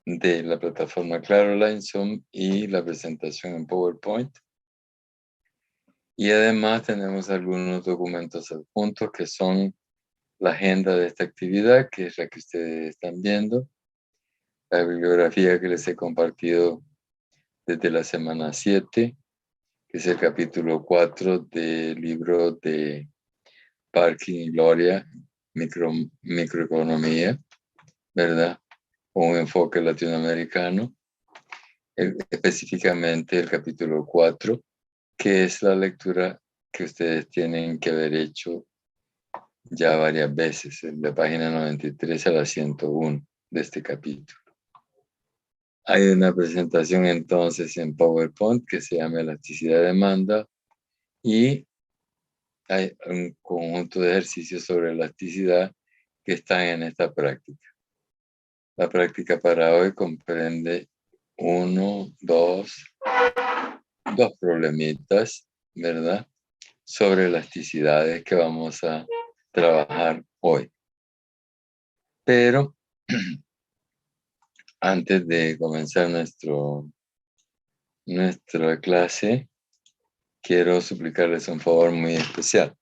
de la plataforma Claroline, Zoom y la presentación en PowerPoint. Y además tenemos algunos documentos adjuntos que son la agenda de esta actividad, que es la que ustedes están viendo, la bibliografía que les he compartido desde la semana 7, que es el capítulo 4 del libro de Parkin y Gloria, Microeconomía, ¿verdad? Con un enfoque latinoamericano, específicamente el capítulo 4, que es la lectura que ustedes tienen que haber hecho ya varias veces, en la página 93 a la 101 de este capítulo. Hay una presentación entonces en PowerPoint que se llama Elasticidad de Demanda y hay un conjunto de ejercicios sobre elasticidad que están en esta práctica. La práctica para hoy comprende dos problemitas, ¿verdad? Sobre elasticidades que vamos a trabajar hoy. Pero antes de comenzar nuestra clase, quiero suplicarles un favor muy especial.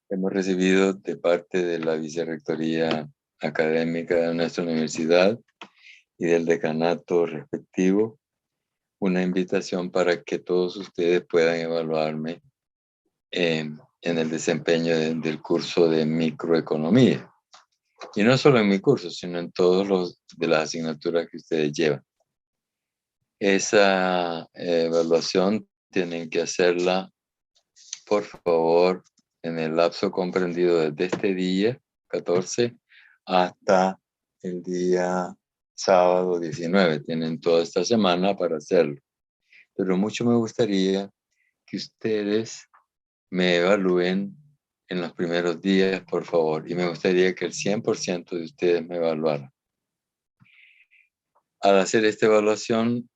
Hemos recibido de parte de la Vicerrectoría Académica de nuestra universidad y del decanato respectivo una invitación para que todos ustedes puedan evaluarme en el desempeño del curso de microeconomía. Y no solo en mi curso, sino en todos los de las asignaturas que ustedes llevan. Esa evaluación tienen que hacerla, por favor, en el lapso comprendido desde este día, 14, hasta el día sábado 19. Tienen toda esta semana para hacerlo. Pero mucho me gustaría que ustedes me evalúen en los primeros días, por favor. Y me gustaría que el 100% de ustedes me evaluaran. Al hacer esta evaluación,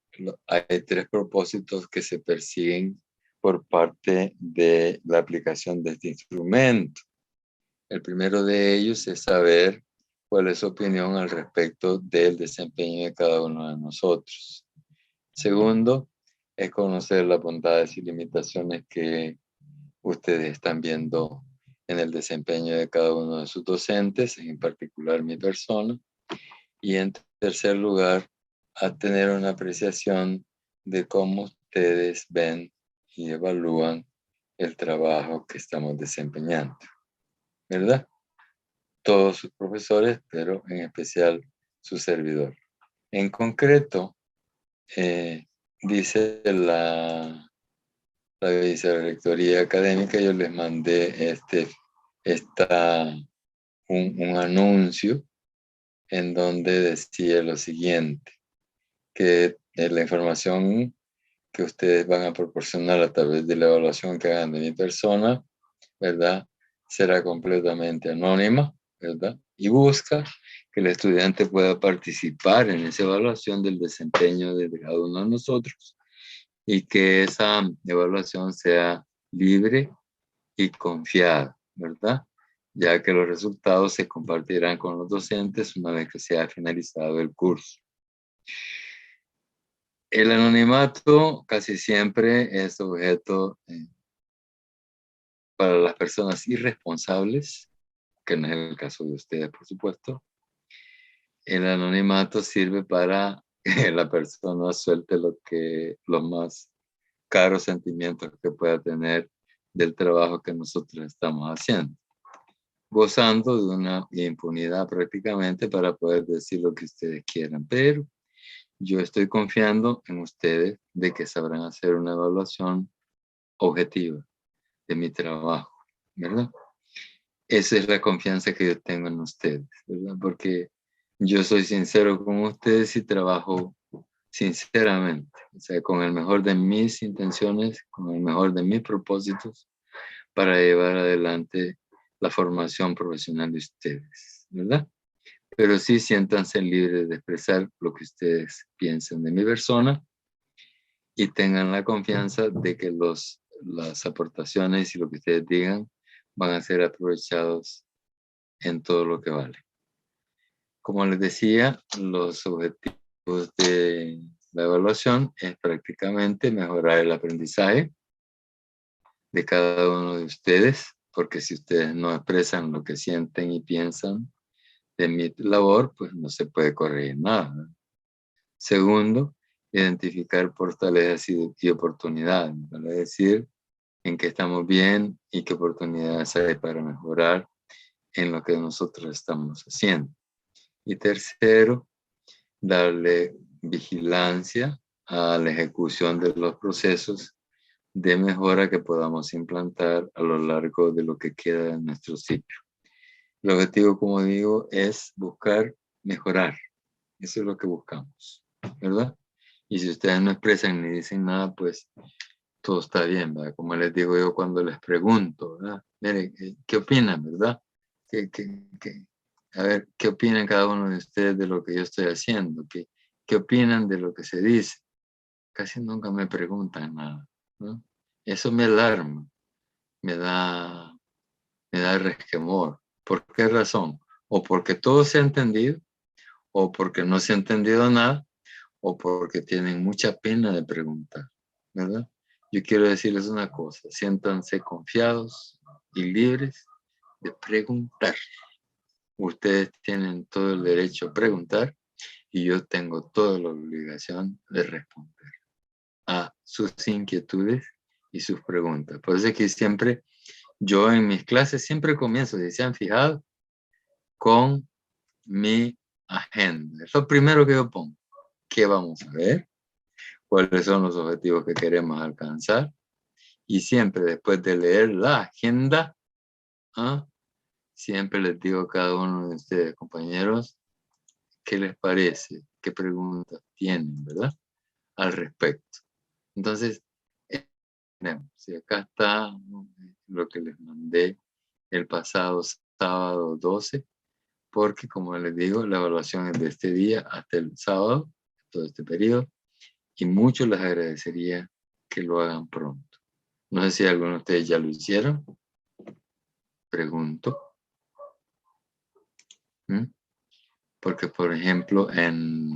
hay 3 propósitos que se persiguen por parte de la aplicación de este instrumento. El primero de ellos es saber cuál es su opinión al respecto del desempeño de cada uno de nosotros. Segundo, es conocer las bondades y limitaciones que ustedes están viendo en el desempeño de cada uno de sus docentes, en particular mi persona. Y en tercer lugar, a tener una apreciación de cómo ustedes ven y evalúan el trabajo que estamos desempeñando, ¿verdad? Todos sus profesores, pero en especial su servidor. En concreto, dice la Vicerrectoría Académica, yo les mandé un anuncio en donde decía lo siguiente, que la información que ustedes van a proporcionar a través de la evaluación que hagan de mi persona, ¿verdad? Será completamente anónima, ¿verdad? Y busca que el estudiante pueda participar en esa evaluación del desempeño de cada uno de nosotros y que esa evaluación sea libre y confiada, ¿verdad? Ya que los resultados se compartirán con los docentes una vez que se haya finalizado el curso. El anonimato casi siempre es objeto para las personas irresponsables, que no es el caso de ustedes, por supuesto. El anonimato sirve para que la persona suelte los más caros sentimientos que pueda tener del trabajo que nosotros estamos haciendo, gozando de una impunidad prácticamente para poder decir lo que ustedes quieran, pero yo estoy confiando en ustedes de que sabrán hacer una evaluación objetiva de mi trabajo, ¿verdad? Esa es la confianza que yo tengo en ustedes, ¿verdad? Porque yo soy sincero con ustedes y trabajo sinceramente, o sea, con el mejor de mis intenciones, con el mejor de mis propósitos para llevar adelante la formación profesional de ustedes, ¿verdad? Pero sí siéntanse libres de expresar lo que ustedes piensen de mi persona y tengan la confianza de que las aportaciones y lo que ustedes digan van a ser aprovechados en todo lo que vale. Como les decía, los objetivos de la evaluación es prácticamente mejorar el aprendizaje de cada uno de ustedes, porque si ustedes no expresan lo que sienten y piensan de mi labor, pues no se puede corregir nada, ¿no? Segundo, identificar fortalezas y oportunidades, vale decir, en qué estamos bien y qué oportunidades hay para mejorar en lo que nosotros estamos haciendo. Y tercero, darle vigilancia a la ejecución de los procesos de mejora que podamos implantar a lo largo de lo que queda en nuestro ciclo. El objetivo, como digo, es buscar mejorar. Eso es lo que buscamos, ¿verdad? Y si ustedes no expresan ni dicen nada, pues todo está bien, ¿verdad? Como les digo yo cuando les pregunto, ¿verdad? Mire, ¿qué opinan, verdad? A ver, ¿qué opinan cada uno de ustedes de lo que yo estoy haciendo? ¿Qué opinan de lo que se dice? Casi nunca me preguntan nada, ¿no? Eso me alarma, me da, me da resquemor. ¿Por qué razón? O porque todo se ha entendido, o porque no se ha entendido nada, o porque tienen mucha pena de preguntar, ¿verdad? Yo quiero decirles una cosa, siéntanse confiados y libres de preguntar. Ustedes tienen todo el derecho a preguntar y yo tengo toda la obligación de responder a sus inquietudes y sus preguntas. Por eso es que siempre, yo en mis clases siempre comienzo, si se han fijado, con mi agenda. Es lo primero que yo pongo. ¿Qué vamos a ver? ¿Cuáles son los objetivos que queremos alcanzar? Y siempre después de leer la agenda, ¿ah? Siempre les digo a cada uno de ustedes, compañeros, ¿qué les parece? ¿Qué preguntas tienen, verdad? Al respecto. Entonces, si acá está lo que les mandé el pasado sábado 12, porque como les digo, la evaluación es de este día hasta el sábado, todo este periodo, y mucho les agradecería que lo hagan pronto. No sé si algunos de ustedes ya lo hicieron. Pregunto. ¿Mm? Porque, por ejemplo, en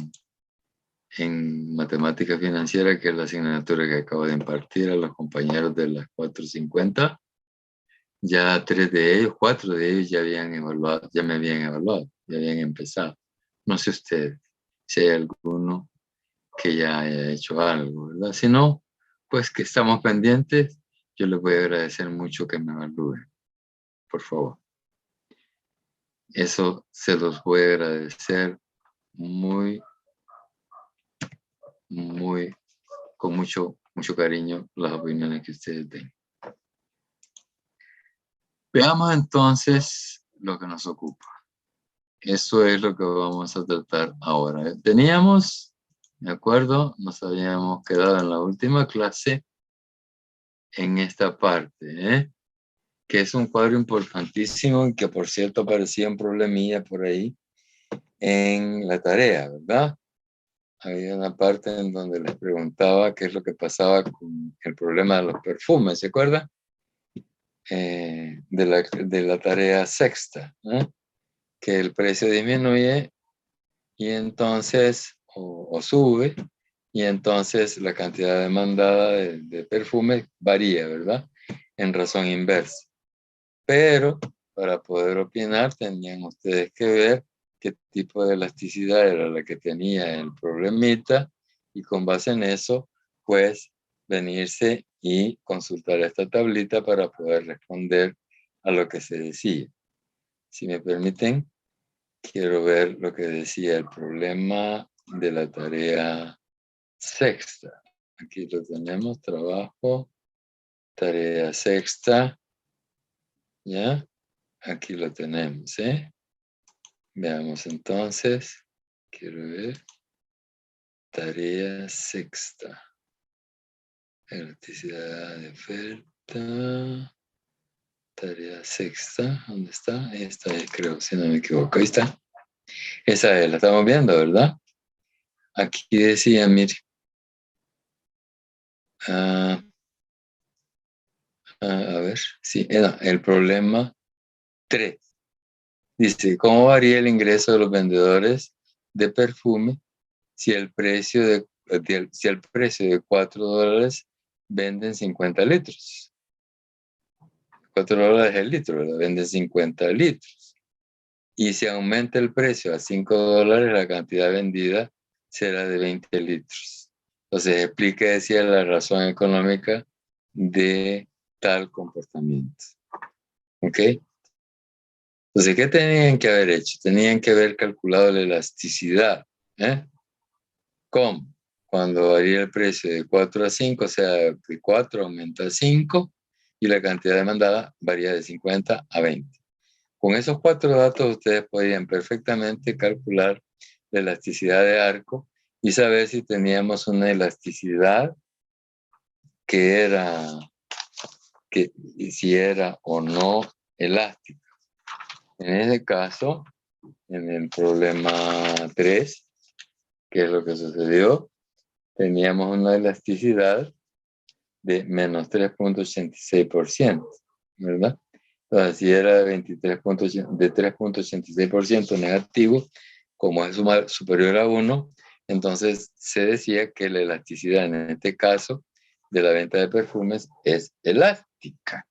matemática financiera, que es la asignatura que acabo de impartir a los compañeros de las 450, ya 4 de ellos ya habían evaluado, ya me habían evaluado, ya habían empezado. No sé ustedes si hay alguno que ya haya hecho algo, ¿verdad? Si no, pues que estamos pendientes, yo les voy a agradecer mucho que me evalúen, por favor. Eso se los voy a agradecer muy, muy, con mucho, mucho cariño las opiniones que ustedes den. Veamos entonces lo que nos ocupa. Eso es lo que vamos a tratar ahora. Teníamos, ¿de acuerdo? Nos habíamos quedado en la última clase en esta parte, que es un cuadro importantísimo y que por cierto parecía un problemilla por ahí en la tarea, ¿verdad? Había una parte en donde les preguntaba qué es lo que pasaba con el problema de los perfumes, ¿se acuerdan? De la tarea sexta, ¿no? Que el precio disminuye y entonces, o sube, y entonces la cantidad demandada de perfume varía, ¿verdad? En razón inversa. Pero para poder opinar tenían ustedes que ver qué tipo de elasticidad era la que tenía el problemita y con base en eso, pues venirse y consultar esta tablita para poder responder a lo que se decía. Si me permiten, quiero ver lo que decía el problema de la tarea sexta. Aquí lo tenemos, trabajo, tarea sexta, ¿ya? Aquí lo tenemos, ¿eh? Veamos entonces. Quiero ver. Tarea sexta. Elasticidad de oferta. Tarea sexta. ¿Dónde está? Esta es, creo, si no me equivoco. Ahí está. Esa es, la estamos viendo, ¿verdad? Aquí decía, mire. A ver. Sí, era el problema 3. Dice, ¿cómo varía el ingreso de los vendedores de perfume si el precio si el precio de $4 venden 50 litros? $4 el litro, ¿verdad? Venden 50 litros. Y si aumenta el precio a $5, la cantidad vendida será de 20 litros. Entonces, explica, decía, la razón económica de tal comportamiento. ¿Ok? Entonces, ¿qué tenían que haber hecho? Tenían que haber calculado la elasticidad. ¿Cómo? Cuando varía el precio de 4 a 5, o sea, de 4 aumenta a 5 y la cantidad demandada varía de 50 a 20. Con esos 4 datos ustedes podían perfectamente calcular la elasticidad de arco y saber si teníamos una elasticidad que era, si era o no elástica. En ese caso, en el problema 3, ¿qué es lo que sucedió? Teníamos una elasticidad de menos 3.86%, ¿verdad? Entonces, si era de 3.86% negativo, como es superior a 1, entonces se decía que la elasticidad en este caso de la venta de perfumes es elástica.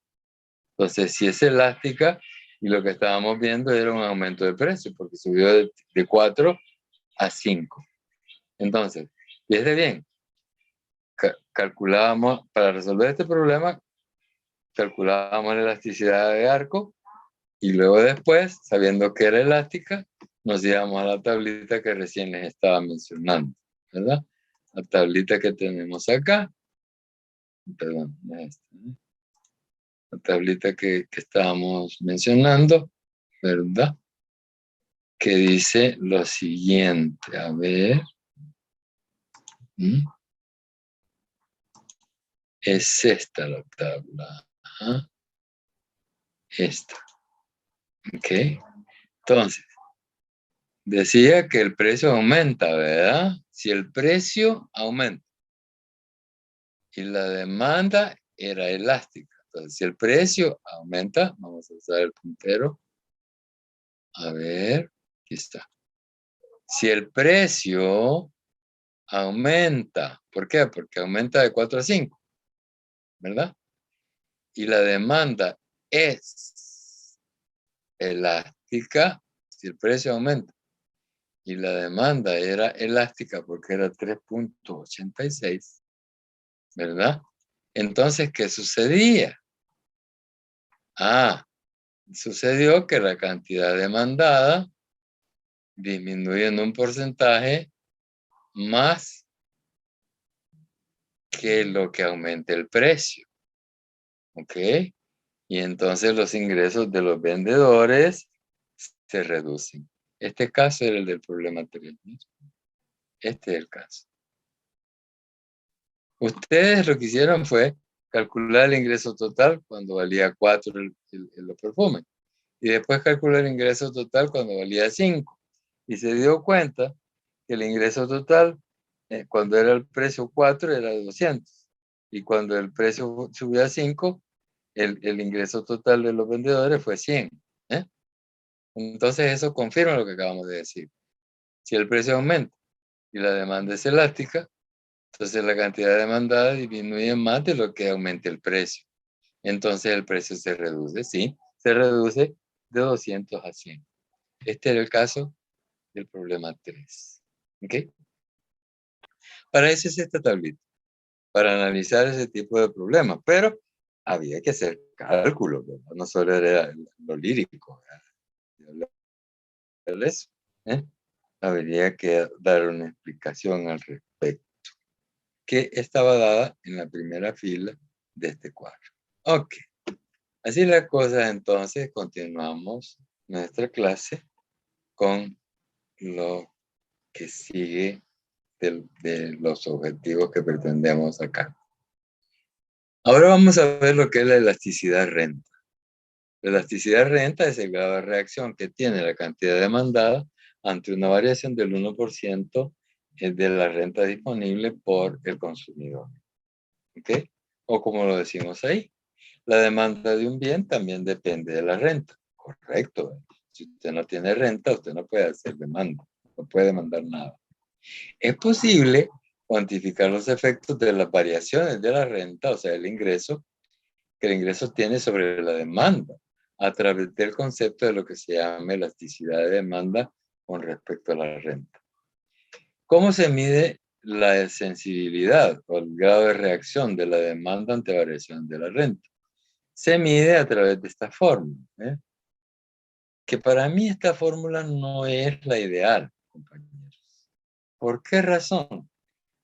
Entonces, si es elástica, y lo que estábamos viendo era un aumento de precio, porque subió de 4 a 5. Entonces, fíjate bien, calculábamos, para resolver este problema, calculábamos la elasticidad de arco y luego después, sabiendo que era elástica, nos íbamos a la tablita que recién les estaba mencionando, ¿verdad? La tablita que tenemos acá, perdón, la tablita que estábamos mencionando, ¿verdad? Que dice lo siguiente, a ver. Es esta la tabla. Esta. ¿Ok? Entonces, decía que el precio aumenta, ¿verdad? Si el precio aumenta y la demanda era elástica. Entonces, si el precio aumenta, vamos a usar el puntero. A ver, aquí está. Si el precio aumenta, ¿por qué? Porque aumenta de 4 a 5, ¿verdad? Y la demanda es elástica, si el precio aumenta y la demanda era elástica porque era 3.86, ¿verdad? Entonces, ¿qué sucedía? Sucedió que la cantidad demandada disminuye en un porcentaje más que lo que aumente el precio, ¿ok? Y entonces los ingresos de los vendedores se reducen. Este caso era el del problema 3. Este es el caso. Ustedes lo que hicieron fue calcular el ingreso total cuando valía 4 los perfumes. Y después calcular el ingreso total cuando valía 5. Y se dio cuenta que el ingreso total, cuando era el precio 4, era de 200. Y cuando el precio subió a 5, el ingreso total de los vendedores fue 100. Entonces eso confirma lo que acabamos de decir. Si el precio aumenta y la demanda es elástica, entonces la cantidad demandada disminuye más de lo que aumente el precio. Entonces el precio se reduce, sí, se reduce de 200 a 100. Este era el caso del problema 3. ¿Ok? Para eso es esta tablita, para analizar ese tipo de problemas. Pero había que hacer cálculos, ¿verdad? No solo era lo lírico, ¿verdad? Eso, ¿eh? Habría que dar una explicación al respecto, que estaba dada en la primera fila de este cuadro. Ok, así las cosas, entonces continuamos nuestra clase con lo que sigue de los objetivos que pretendemos acá. Ahora vamos a ver lo que es la elasticidad renta. La elasticidad renta es el grado de reacción que tiene la cantidad demandada ante una variación del 1% de la renta disponible por el consumidor. ¿Ok? O como lo decimos ahí, la demanda de un bien también depende de la renta. Correcto. Si usted no tiene renta, usted no puede hacer demanda, no puede demandar nada. Es posible cuantificar los efectos de las variaciones de la renta, o sea, el ingreso, que el ingreso tiene sobre la demanda, a través del concepto de lo que se llama elasticidad de demanda con respecto a la renta. ¿Cómo se mide la sensibilidad o el grado de reacción de la demanda ante variación de la renta? Se mide a través de esta fórmula, que para mí esta fórmula no es la ideal, compañeros. ¿Por qué razón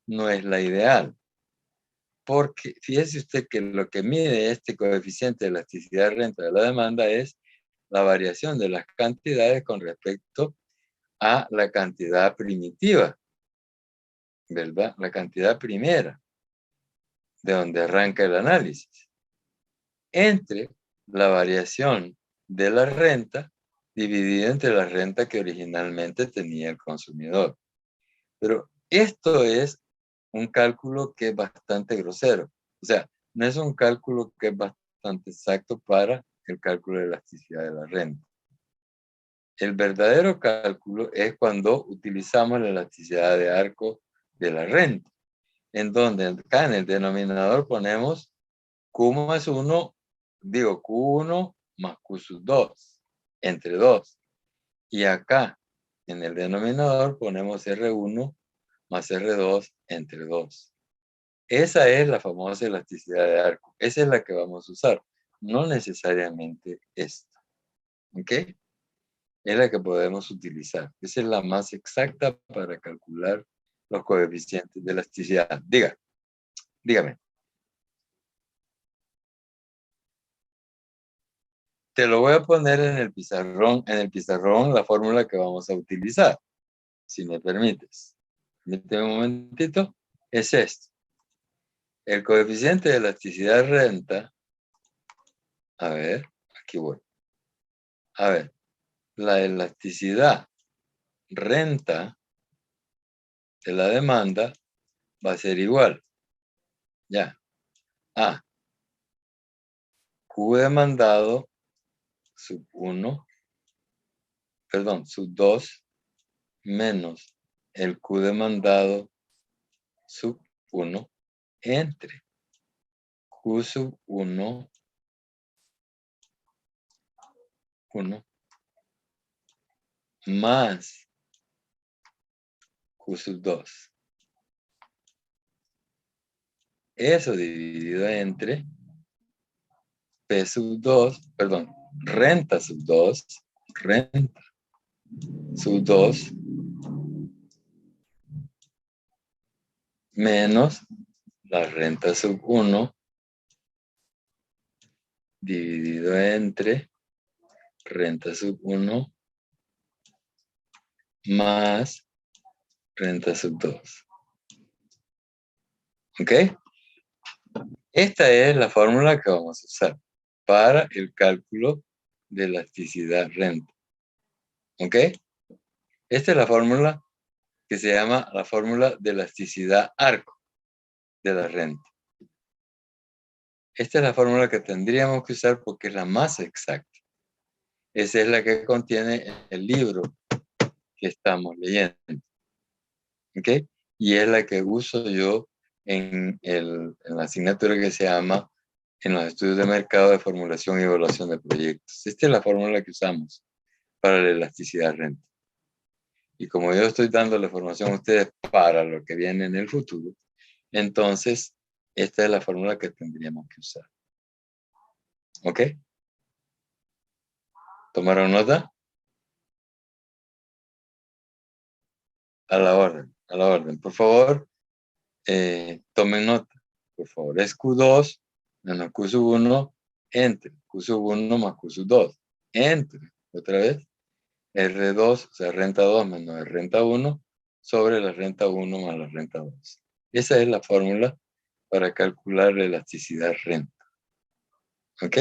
no es la ideal? Porque fíjese usted que lo que mide este coeficiente de elasticidad de renta de la demanda es la variación de las cantidades con respecto a la cantidad primitiva, ¿verdad? La cantidad primera, de donde arranca el análisis, entre la variación de la renta dividida entre la renta que originalmente tenía el consumidor. Pero esto es un cálculo que es bastante grosero. O sea, no es un cálculo que es bastante exacto para el cálculo de elasticidad de la renta. El verdadero cálculo es cuando utilizamos la elasticidad de arco de la renta, en donde acá en el denominador ponemos Q más 1, digo Q1 más Q sub 2, entre 2. Y acá en el denominador ponemos R1 más R2 entre 2. Esa es la famosa elasticidad de arco. Esa es la que vamos a usar, no necesariamente esta. ¿Ok? Es la que podemos utilizar. Esa es la más exacta para calcular los coeficientes de elasticidad. Dígame. Te lo voy a poner en el pizarrón la fórmula que vamos a utilizar, si me permites. Permíteme un momentito. Es esto. El coeficiente de elasticidad de renta. A ver, aquí voy. A ver, la elasticidad renta de la demanda va a ser igual. Ya. A. Q demandado sub 1, perdón, sub 2 menos el Q demandado sub 1 entre Q sub 1, 1 más Q sub 2. Eso dividido entre P sub 2, perdón, renta sub 2, renta sub 2 menos la renta sub 1 dividido entre renta sub 1 más renta sub 2. ¿Ok? Esta es la fórmula que vamos a usar para el cálculo de elasticidad renta. ¿Ok? Esta es la fórmula que se llama la fórmula de elasticidad arco de la renta. Esta es la fórmula que tendríamos que usar porque es la más exacta. Esa es la que contiene el libro que estamos leyendo. ¿Ok? Y es la que uso yo en la asignatura que se llama en los estudios de mercado de formulación y evaluación de proyectos. Esta es la fórmula que usamos para la elasticidad renta. Y como yo estoy dando la formación a ustedes para lo que viene en el futuro, entonces esta es la fórmula que tendríamos que usar. ¿Ok? ¿Tomaron nota? A la orden, a la orden. Por favor, tomen nota. Por favor, es Q2 menos Q sub 1 entre Q sub 1 más Q sub 2. Entre, otra vez, R2, o sea, renta 2 menos renta 1 sobre la renta 1 más la renta 2. Esa es la fórmula para calcular la elasticidad renta. ¿Ok?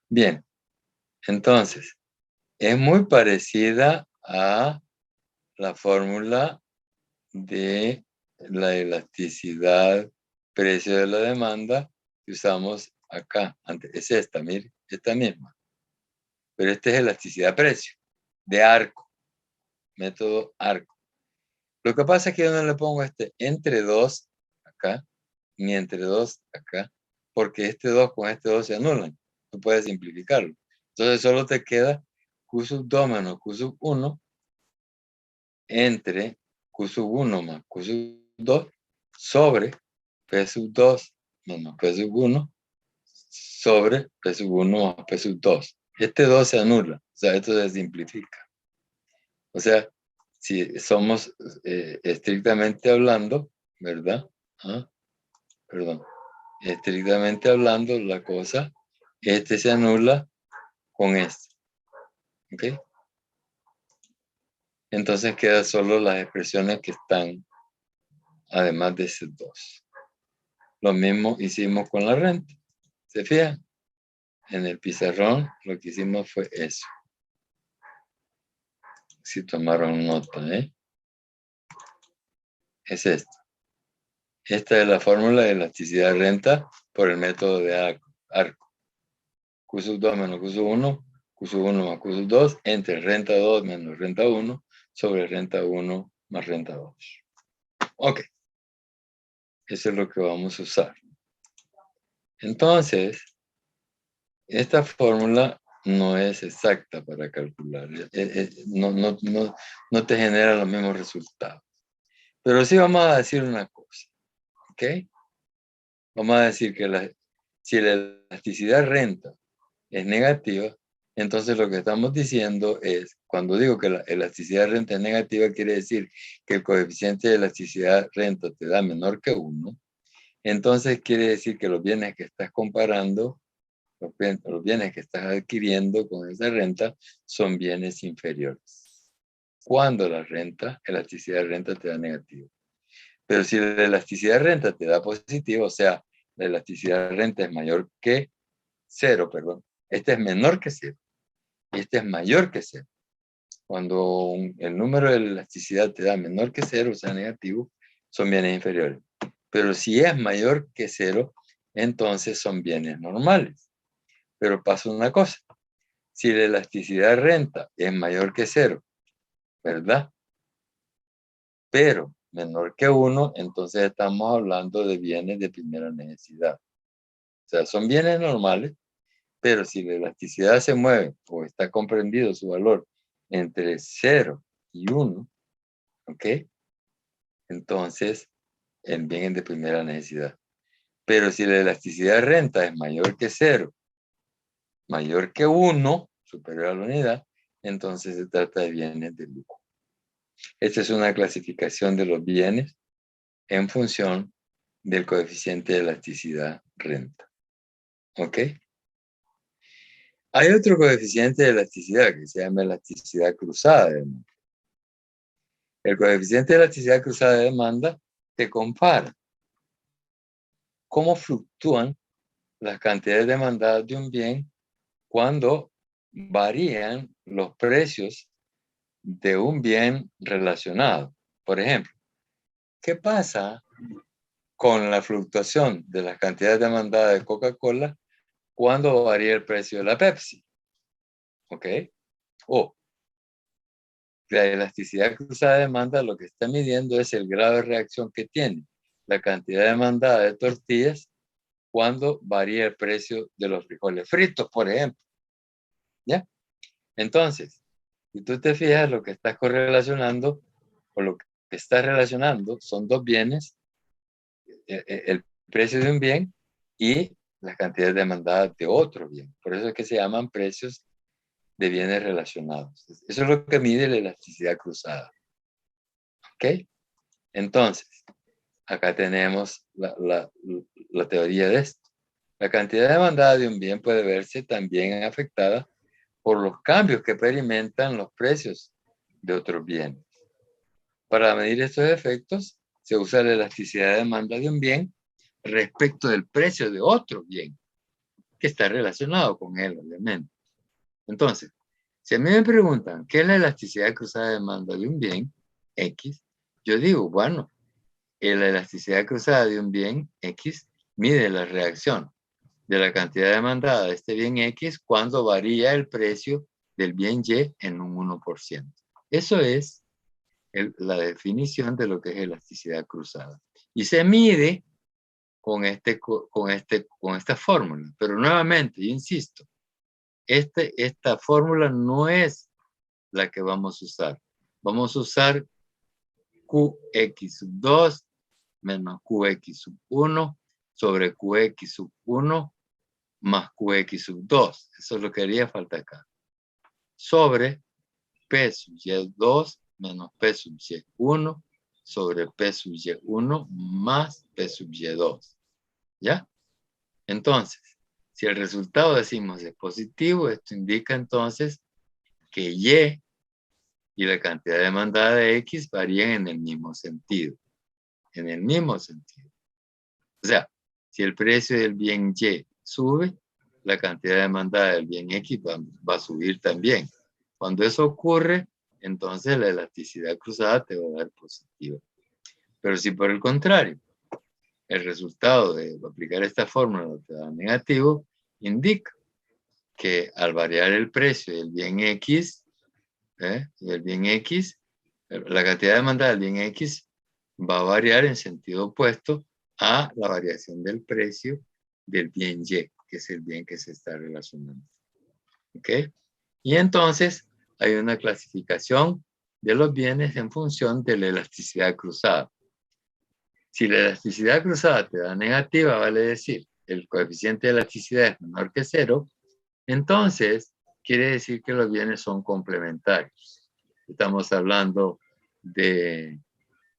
Bien, entonces, es muy parecida a la fórmula de la elasticidad precio de la demanda que usamos acá. Es esta, mire, esta misma. Pero este es elasticidad precio, de arco, método arco. Lo que pasa es que yo no le pongo este entre 2 acá, ni entre 2 acá, porque este 2 con este 2 se anulan. Tú puedes simplificarlo. Entonces solo te queda Q sub 2 menos Q sub 1 entre Q sub 1 más Q sub 2 sobre P sub 2 menos P sub 1 sobre P sub 1 más P sub 2. Este 2 se anula, o sea, esto se simplifica. O sea, si somos estrictamente hablando, ¿verdad? ¿Ah? Perdón. Estrictamente hablando, la cosa, este se anula con este. ¿Ok? Entonces quedan solo las expresiones que están además de ese 2. Lo mismo hicimos con la renta. ¿Se fijan? En el pizarrón lo que hicimos fue eso. Si tomaron nota, ¿eh? Es esto. Esta es la fórmula de elasticidad de renta por el método de arco. Q sub 2 menos Q sub 1, Q sub 1 más Q sub 2, entre renta 2 menos renta 1, sobre renta 1 más renta 2. Ok. Eso es lo que vamos a usar. Entonces, esta fórmula no es exacta para calcular. No te genera los mismos resultados. Pero sí vamos a decir una cosa. ¿Ok? Vamos a decir que si la elasticidad renta es negativa, entonces lo que estamos diciendo es, cuando digo que la elasticidad renta es negativa, quiere decir que el coeficiente de elasticidad renta te da menor que 1. Entonces quiere decir que los bienes que estás comparando, los bienes que estás adquiriendo con esa renta, son bienes inferiores. Cuando la elasticidad de renta te da negativo. Pero si la elasticidad de renta te da positivo, o sea, la elasticidad de renta es mayor que 0, perdón. Este es menor que 0 y este es mayor que 0. Cuando el número de la elasticidad te da menor que 0, o sea, negativo, son bienes inferiores. Pero si es mayor que 0, entonces son bienes normales. Pero pasa una cosa. Si la elasticidad de renta es mayor que 0, ¿verdad? Pero menor que 1, entonces estamos hablando de bienes de primera necesidad. O sea, son bienes normales, pero si la elasticidad se mueve o está comprendido su valor entre 0 y 1, ¿ok? Entonces, el bien es de primera necesidad. Pero si la elasticidad de renta es mayor que 0, mayor que 1, superior a la unidad, entonces se trata de bienes de lujo. Esta es una clasificación de los bienes en función del coeficiente de elasticidad renta. ¿Ok? Hay otro coeficiente de elasticidad que se llama elasticidad cruzada de demanda. El coeficiente de elasticidad cruzada de demanda te compara cómo fluctúan las cantidades demandadas de un bien cuando varían los precios de un bien relacionado. Por ejemplo, ¿qué pasa con la fluctuación de las cantidades demandadas de Coca-Cola cuando varía el precio de la Pepsi? ¿Ok? O la elasticidad cruzada de demanda lo que está midiendo es el grado de reacción que tiene la cantidad demandada de tortillas cuando varía el precio de los frijoles fritos, por ejemplo. ¿Ya? Entonces, si tú te fijas, lo que estás correlacionando o lo que estás relacionando son dos bienes, el precio de un bien y las cantidades demandadas de otro bien. Por eso es que se llaman precios de bienes relacionados. Eso es lo que mide la elasticidad cruzada. ¿Ok? Entonces, acá tenemos la teoría de esto. La cantidad demandada de un bien puede verse también afectada por los cambios que experimentan los precios de otros bienes. Para medir estos efectos, se usa la elasticidad de demanda de un bien respecto del precio de otro bien, que está relacionado con él, obviamente. Entonces, si a mí me preguntan qué es la elasticidad cruzada de demanda de un bien X, yo digo, bueno, la elasticidad cruzada de un bien X mide la reacción de la cantidad demandada de este bien X cuando varía el precio del bien Y en un 1%. Eso es la definición de lo que es elasticidad cruzada. Y se mide con esta fórmula. Pero nuevamente, yo insisto, esta fórmula no es la que vamos a usar. Vamos a usar Qx sub 2 menos Qx sub 1 sobre Qx sub 1 más Qx sub 2. Eso es lo que haría falta acá. Sobre P sub Y2 menos P sub Y1 sobre P sub Y1 más P sub Y2. ¿Ya? Entonces, si el resultado decimos es positivo, esto indica entonces que Y y la cantidad demandada de X varían en el mismo sentido. En el mismo sentido. O sea, si el precio del bien Y sube, la cantidad demandada del bien X va a subir también. Cuando eso ocurre, entonces la elasticidad cruzada te va a dar positiva. Pero si por el contrario, el resultado de aplicar esta fórmula te da negativo, indica que al variar el precio del bien X, la cantidad demandada del bien X va a variar en sentido opuesto a la variación del precio del bien Y, que es el bien que se está relacionando. ¿Ok? Y entonces hay una clasificación de los bienes en función de la elasticidad cruzada. Si la elasticidad cruzada te da negativa, vale decir, el coeficiente de elasticidad es menor que 0, entonces quiere decir que los bienes son complementarios. Estamos hablando de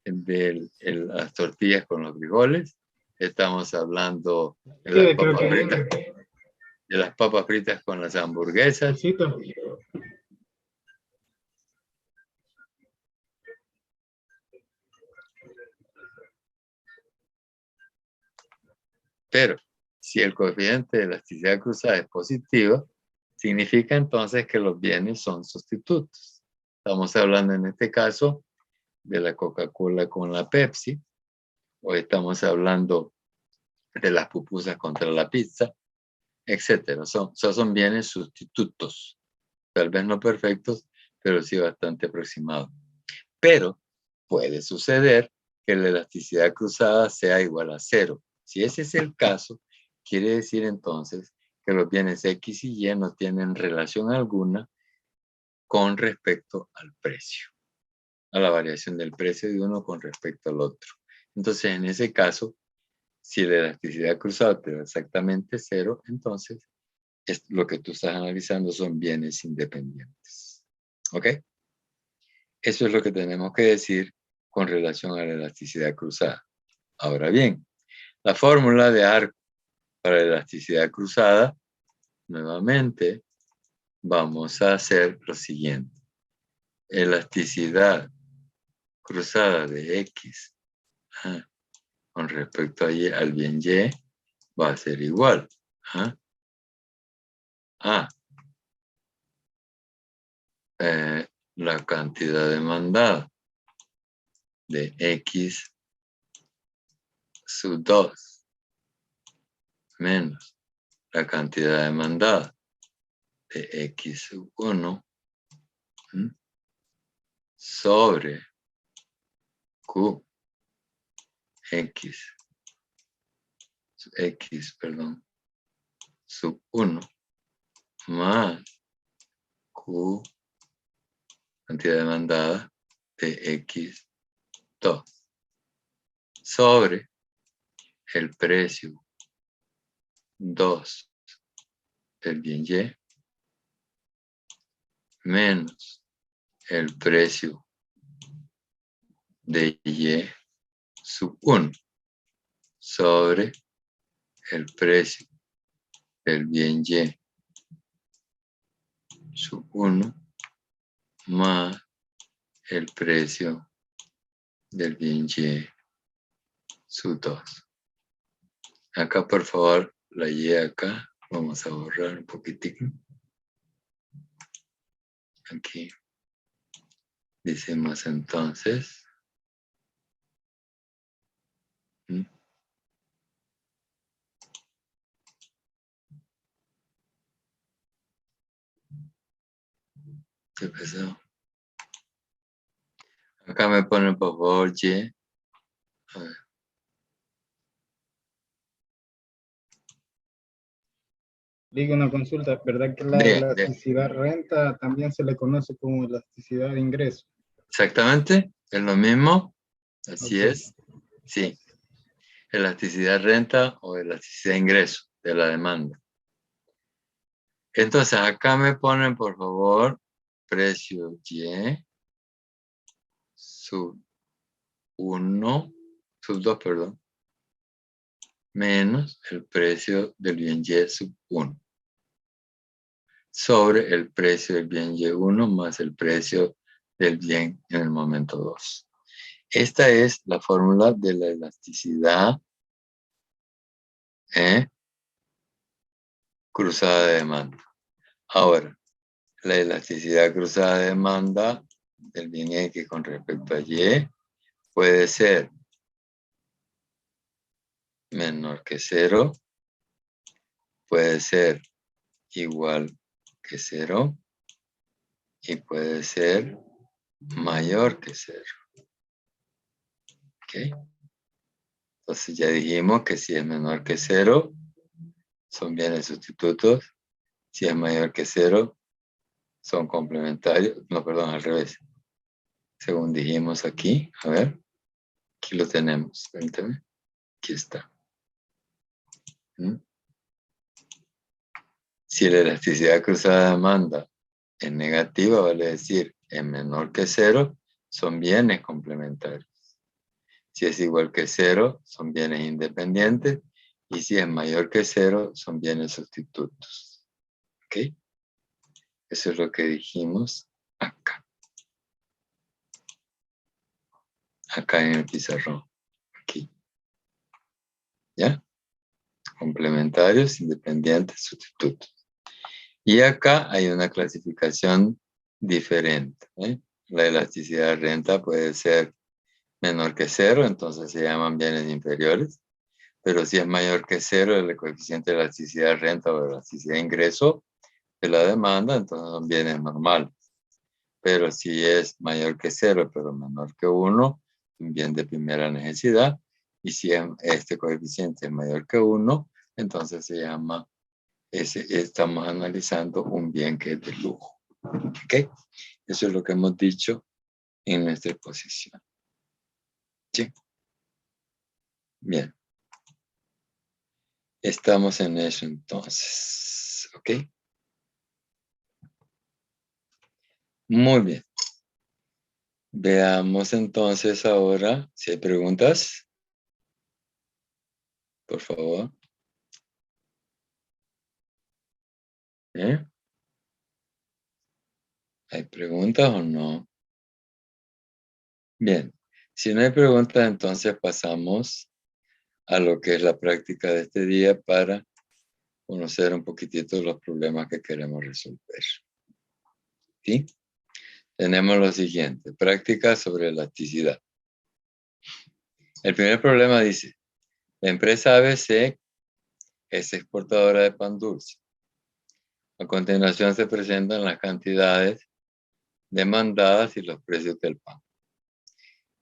las tortillas con los frijoles, estamos hablando de las papas fritas con las hamburguesas. Pero si el coeficiente de elasticidad cruzada es positivo, significa entonces que los bienes son sustitutos. Estamos hablando en este caso de la Coca-Cola con la Pepsi, o estamos hablando de las pupusas contra la pizza, etcétera. Son bienes sustitutos, tal vez no perfectos, pero sí bastante aproximados. Pero puede suceder que la elasticidad cruzada sea igual a 0. Si ese es el caso, quiere decir entonces que los bienes X y Y no tienen relación alguna con respecto al precio, a la variación del precio de uno con respecto al otro. Entonces, en ese caso, si la elasticidad cruzada te da exactamente 0, entonces lo que tú estás analizando son bienes independientes. ¿Ok? Eso es lo que tenemos que decir con relación a la elasticidad cruzada. Ahora bien, la fórmula de arco para la elasticidad cruzada, nuevamente, vamos a hacer lo siguiente. Elasticidad cruzada de X con respecto al bien Y va a ser igual a la cantidad demandada de X sub 2 menos la cantidad demandada de X sub 1 sobre Q X sub 1 más Q cantidad demandada de X2 sobre el precio 2 del bien Y menos el precio de Y sub 1 sobre el precio del bien Y sub 1 más el precio del bien Y sub 2. Acá, por favor, la Y acá. Vamos a borrar un poquitico. Aquí. Decimos entonces. ¿Qué pasó? Acá me ponen por favor, Y. A ver. Digo una consulta, ¿verdad que la De, elasticidad renta también se le conoce como elasticidad de ingreso? exactamente, es lo mismo. Así Ok, es. Sí. Elasticidad renta o elasticidad ingreso de la demanda. Entonces acá me ponen por favor precio Y sub 1, sub 2, perdón, menos el precio del bien Y sub 1 sobre el precio del bien Y1 más el precio del bien en el momento 2. Esta es la fórmula de la elasticidad cruzada de demanda. Ahora, la elasticidad cruzada de demanda del bien X con respecto a Y puede ser menor que 0, puede ser igual que 0 y puede ser mayor que 0. ¿Ok? Entonces ya dijimos que si es menor que 0, son bienes sustitutos. Si es mayor que 0, son complementarios. No, perdón, al revés. Según dijimos aquí, a ver, aquí lo tenemos. Permítame. Aquí está. ¿Mm? Si la elasticidad cruzada de demanda es negativa, vale decir, es menor que 0, son bienes complementarios. Si es igual que 0, son bienes independientes. Y si es mayor que 0, son bienes sustitutos. ¿Ok? Eso es lo que dijimos acá. Acá en el pizarrón. Aquí. ¿Ya? Complementarios, independientes, sustitutos. Y acá hay una clasificación diferente. La elasticidad de renta puede ser menor que 0, entonces se llaman bienes inferiores. Pero si es mayor que 0, el coeficiente de elasticidad de renta o de elasticidad de ingreso de la demanda, entonces son bienes normales. Pero si es mayor que 0, pero menor que 1, un bien de primera necesidad. Y si este coeficiente es mayor que 1, entonces se llama, estamos analizando un bien que es de lujo. ¿Ok? Eso es lo que hemos dicho en nuestra exposición. ¿Sí? Bien. Estamos en eso entonces. ¿Ok? Muy bien. Veamos entonces ahora si hay preguntas. Por favor. ¿Eh? ¿Hay preguntas o no? Bien. Si no hay preguntas, entonces pasamos a lo que es la práctica de este día para conocer un poquitito los problemas que queremos resolver. ¿Sí? Tenemos lo siguiente. Práctica sobre elasticidad. El primer problema dice, la empresa ABC es exportadora de pan dulce. A continuación se presentan las cantidades demandadas y los precios del pan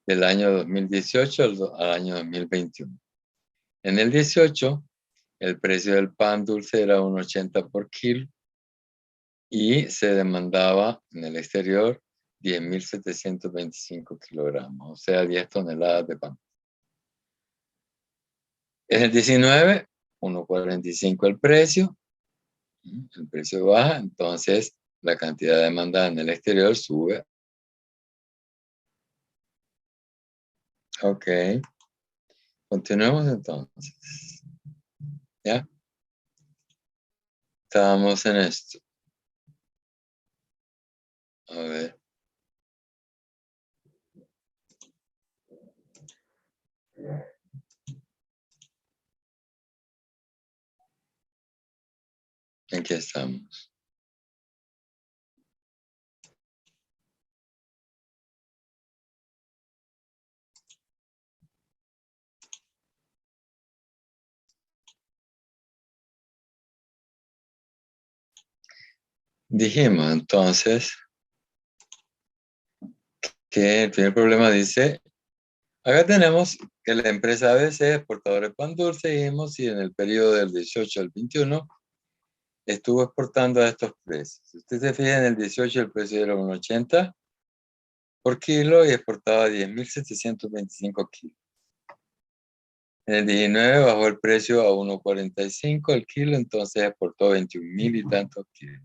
del año 2018 al año 2021. En el 18, el precio del pan dulce era 1,80 por kilo y se demandaba en el exterior 10.725 kilogramos, o sea, 10 toneladas de pan. En el 19, 1,45 el precio baja, entonces la cantidad demandada en el exterior sube. Ok, continuemos entonces. ¿Ya? Estábamos en esto. A ver. ¿En qué estamos? Dijimos entonces Que el primer problema dice, acá tenemos que la empresa ABC, exportadora de pan dulce, dijimos, y en el periodo del 18 al 21 estuvo exportando a estos precios. Si usted se fija, en el 18 el precio era 1,80 por kilo y exportaba 10.725 kilos. En el 19 bajó el precio a 1,45 el kilo, entonces exportó 21.000 y tantos kilos.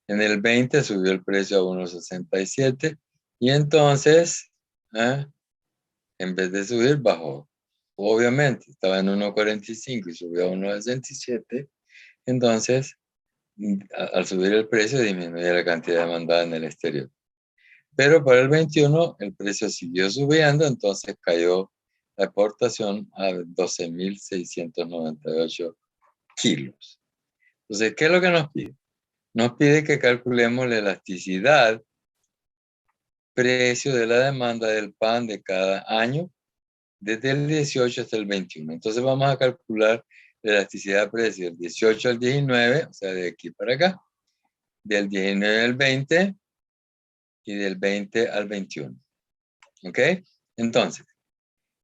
En el 20 subió el precio a 1,67 y entonces, en vez de subir, bajó. Obviamente, estaba en 1,45 y subió a 1,67, entonces, al subir el precio, disminuye la cantidad demandada en el exterior. Pero para el 21 el precio siguió subiendo, entonces cayó la exportación a 12.698 kilos. Entonces, ¿qué es lo que nos pide? Nos pide que calculemos la elasticidad, precio de la demanda del pan de cada año, desde el 18 hasta el 21. Entonces vamos a calcular la elasticidad precio del 18 al 19, o sea, de aquí para acá, del 19 al 20 y del 20 al 21. ¿Ok? Entonces,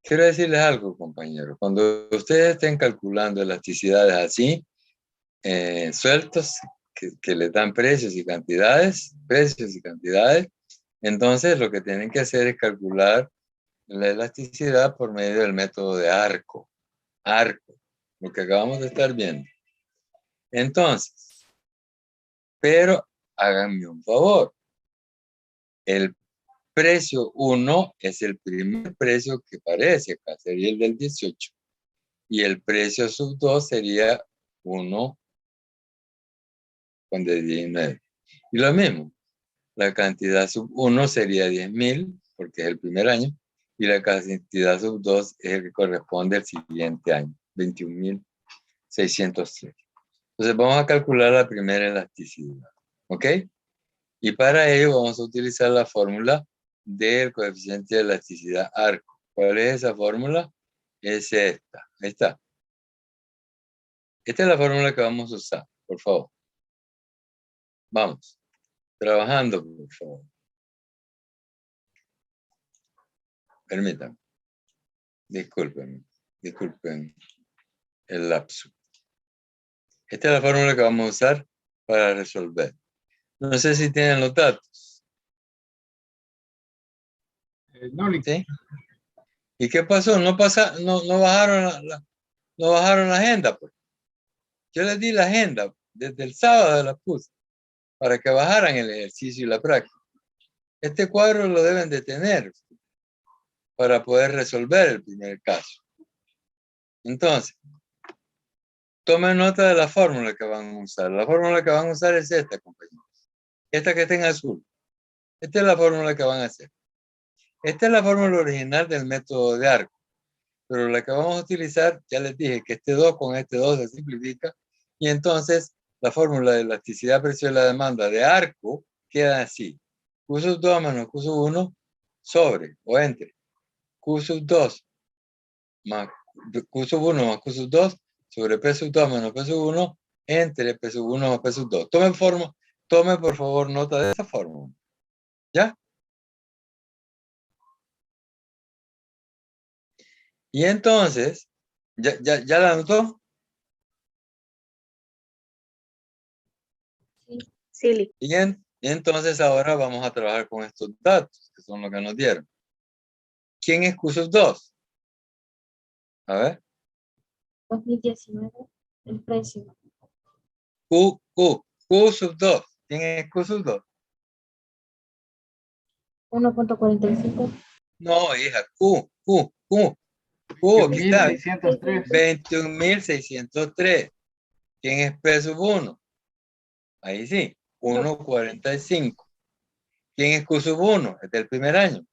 quiero decirles algo, compañeros. Cuando ustedes estén calculando elasticidades así, sueltos, que les dan precios y cantidades, entonces lo que tienen que hacer es calcular la elasticidad por medio del método de arco. Arco, lo que acabamos de estar viendo. Entonces, pero háganme un favor. El precio 1 es el primer precio que aparece acá, sería el del 18. Y el precio sub 2 sería 1 con el 19. Y lo mismo, la cantidad sub 1 sería 10.000, porque es el primer año, y la cantidad sub 2 es el que corresponde al siguiente año, 21.603. Entonces vamos a calcular la primera elasticidad, ¿ok? Y para ello vamos a utilizar la fórmula del coeficiente de elasticidad arco. ¿Cuál es esa fórmula? Es esta. Ahí está. Esta es la fórmula que vamos a usar, por favor. Vamos. Trabajando, por favor. Permítanme. Disculpen el lapso. Esta es la fórmula que vamos a usar para resolver. No sé si tienen los datos. No, ¿Sí? ¿Y qué pasó? No bajaron no bajaron la agenda, pues. Yo les di la agenda, desde el sábado la puse, para que bajaran el ejercicio y la práctica. Este cuadro lo deben de tener para poder resolver el primer caso. Entonces, tomen nota de la fórmula que van a usar. La fórmula que van a usar es esta, compañeros. Esta que está en azul. Esta es la fórmula que van a hacer. Esta es la fórmula original del método de arco. Pero la que vamos a utilizar, ya les dije que este 2 con este 2 se simplifica. Y entonces, la fórmula de elasticidad precio de la demanda de arco queda así. Q sub 2 menos Q sub 1 sobre o entre Q sub 2 más Q sub 1 más Q sub 2 sobre P sub 2 menos P sub 1 entre P sub 1 más P sub 2. Tome por favor nota de esta fórmula. ¿Ya? Y entonces, ¿ya la anotó? Sí. Y entonces ahora vamos a trabajar con estos datos, que son los que nos dieron. ¿Quién es Q sub 2? A ver. 2019, el precio. Q sub 2. ¿Quién es Q sub 2? 1,45. No, hija, aquí está. 21.603. 21.603. ¿Quién es P sub 1? Ahí sí, 1,45. ¿Quién es Q sub 1? Es del primer año.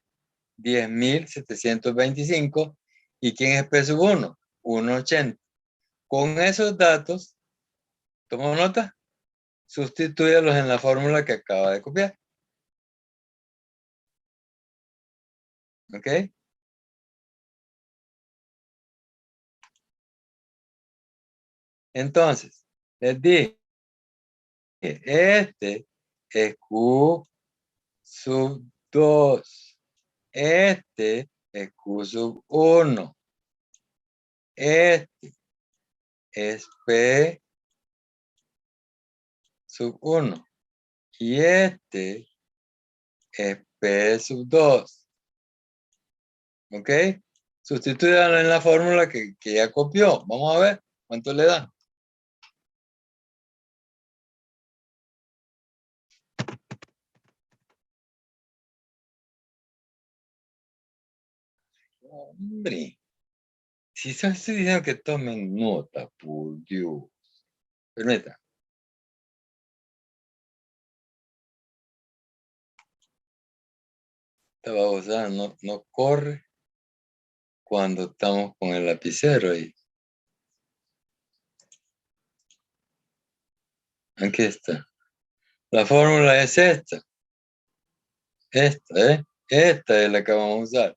10.725. ¿Y quién es P sub 1? 1,80. Con esos datos, ¿tomó nota? Sustitúyalos en la fórmula que acaba de copiar. ¿Ok? Entonces, les dije, este es Q sub 2. Este es Q sub 1. Este es P sub 1. Y este es P sub 2. ¿Ok? Sustituyanlo en la fórmula que ya copió. Vamos a ver cuánto le da. Hombre, si estoy diciendo que tomen nota, por Dios. Permita. Esta babosa no corre cuando estamos con el lapicero ahí. Aquí está. La fórmula es esta. Esta, ¿eh? Esta es la que vamos a usar.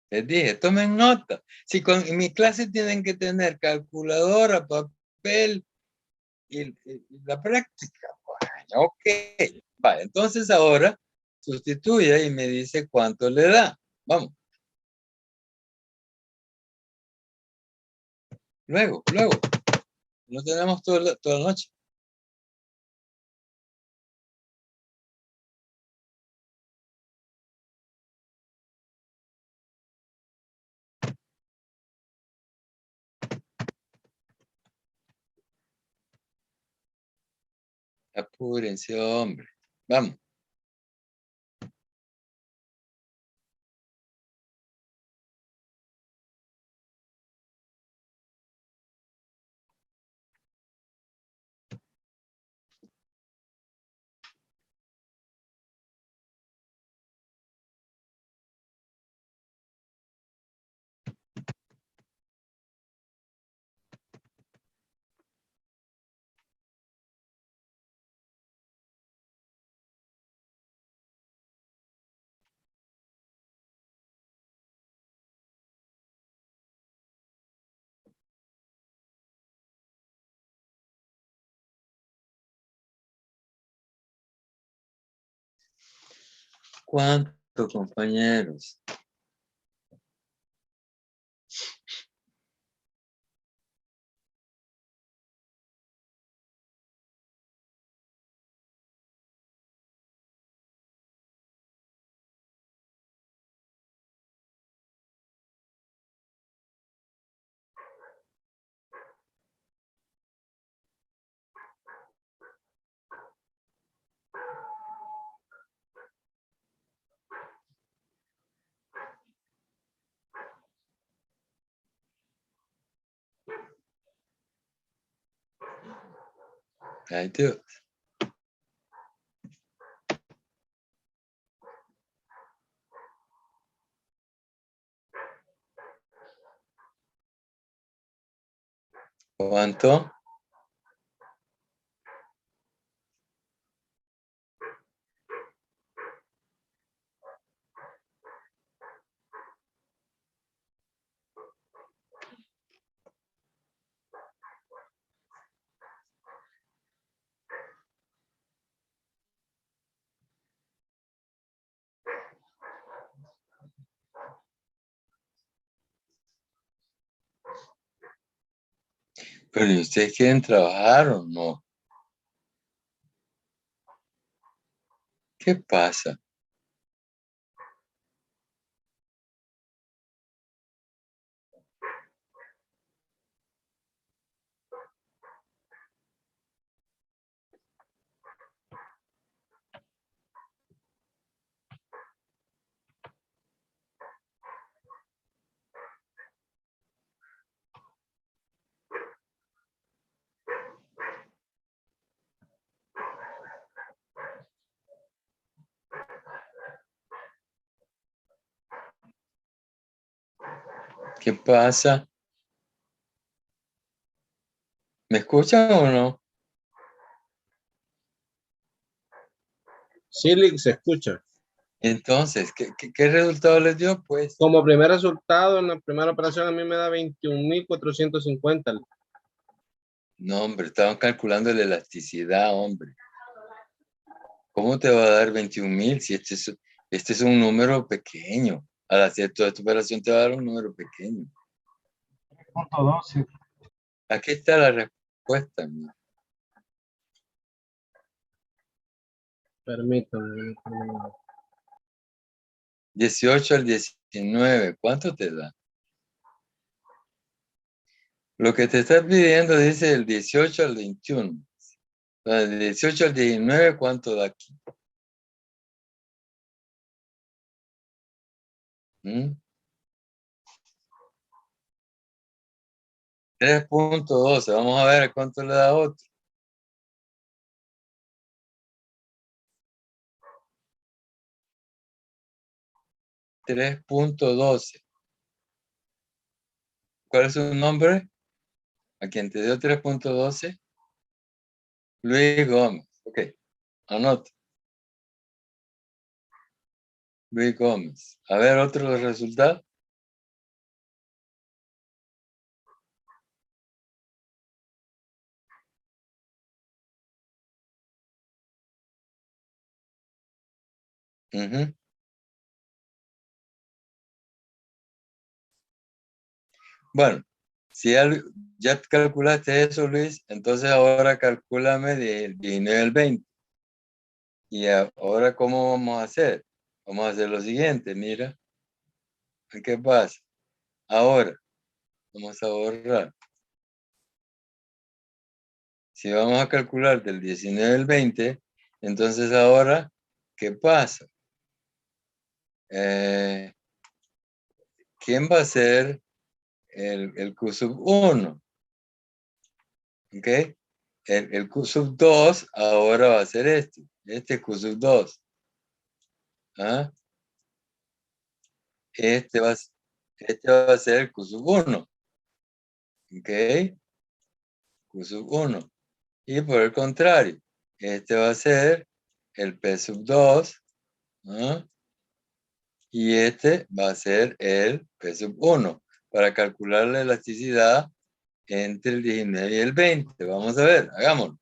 Les dije, tomen nota. Si en mi clase tienen que tener calculadora, papel y la práctica. Bueno, ok. Vale, entonces ahora sustituye y me dice cuánto le da. Vamos. Luego. No tenemos toda la noche. Apúrense, hombre. Vamos. ¿Cuánto, compañeros? Ay, Dios. ¿Cuánto? Pero ¿y ustedes quieren trabajar o no? ¿Qué pasa? ¿Qué pasa? ¿Me escuchan o no? Sí, Lick, se escucha. Entonces, ¿qué resultado les dio? Pues, Como primer resultado, en la primera operación a mí me da 21.450. No, hombre, estaban calculando la elasticidad, hombre. ¿Cómo te va a dar 21,000 si este es un número pequeño? Al hacer toda esta operación te va a dar un número pequeño. Punto 12. Aquí está la respuesta, mira. Permítame. 18 al 19, ¿cuánto te da? Lo que te está pidiendo dice el 18 al 21. Del 18 al 19, ¿cuánto da aquí? ¿Mm? 3.12. Vamos a ver cuánto le da otro. $3.12. ¿Cuál es su nombre? ¿A quien te dio 3.12? Luis Gómez. Ok, anota. Luis Gómez. A ver, otro resultado. Ujú. Bueno, si ya calculaste eso, Luis, entonces ahora calcúlame del 19 al 20. Y ahora, ¿cómo vamos a hacer? Vamos a hacer lo siguiente, mira. ¿Qué pasa? Ahora, vamos a borrar. Si vamos a calcular del 19 al 20, entonces ahora, ¿qué pasa? ¿Quién va a ser el Q sub 1? ¿Ok? El Q sub 2 ahora va a ser este Q sub 2. ¿Ah? Este va a ser el Q sub 1. ¿Ok? Q sub 1. Y por el contrario, este va a ser el P sub 2. ¿Ah? Y este va a ser el P sub 1 para calcular la elasticidad entre el 19 y el 20. Vamos a ver, hagámoslo.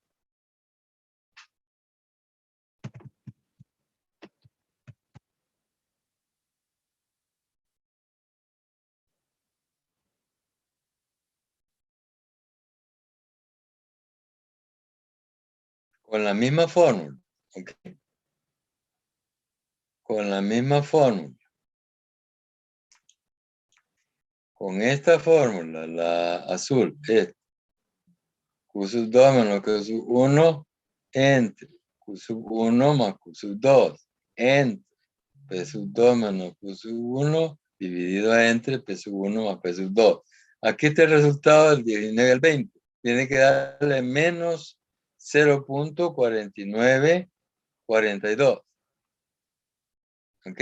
Con la misma fórmula. ¿Okay? Con la misma fórmula. Con esta fórmula, la azul, es Q sub 2 menos Q sub 1 entre Q sub 1 más Q sub 2 entre P sub 2 menos Q sub 1 dividido entre P sub 1 más P sub 2. Aquí está el resultado del 19 al 20. Tiene que darle menos 0.4942. ¿Ok?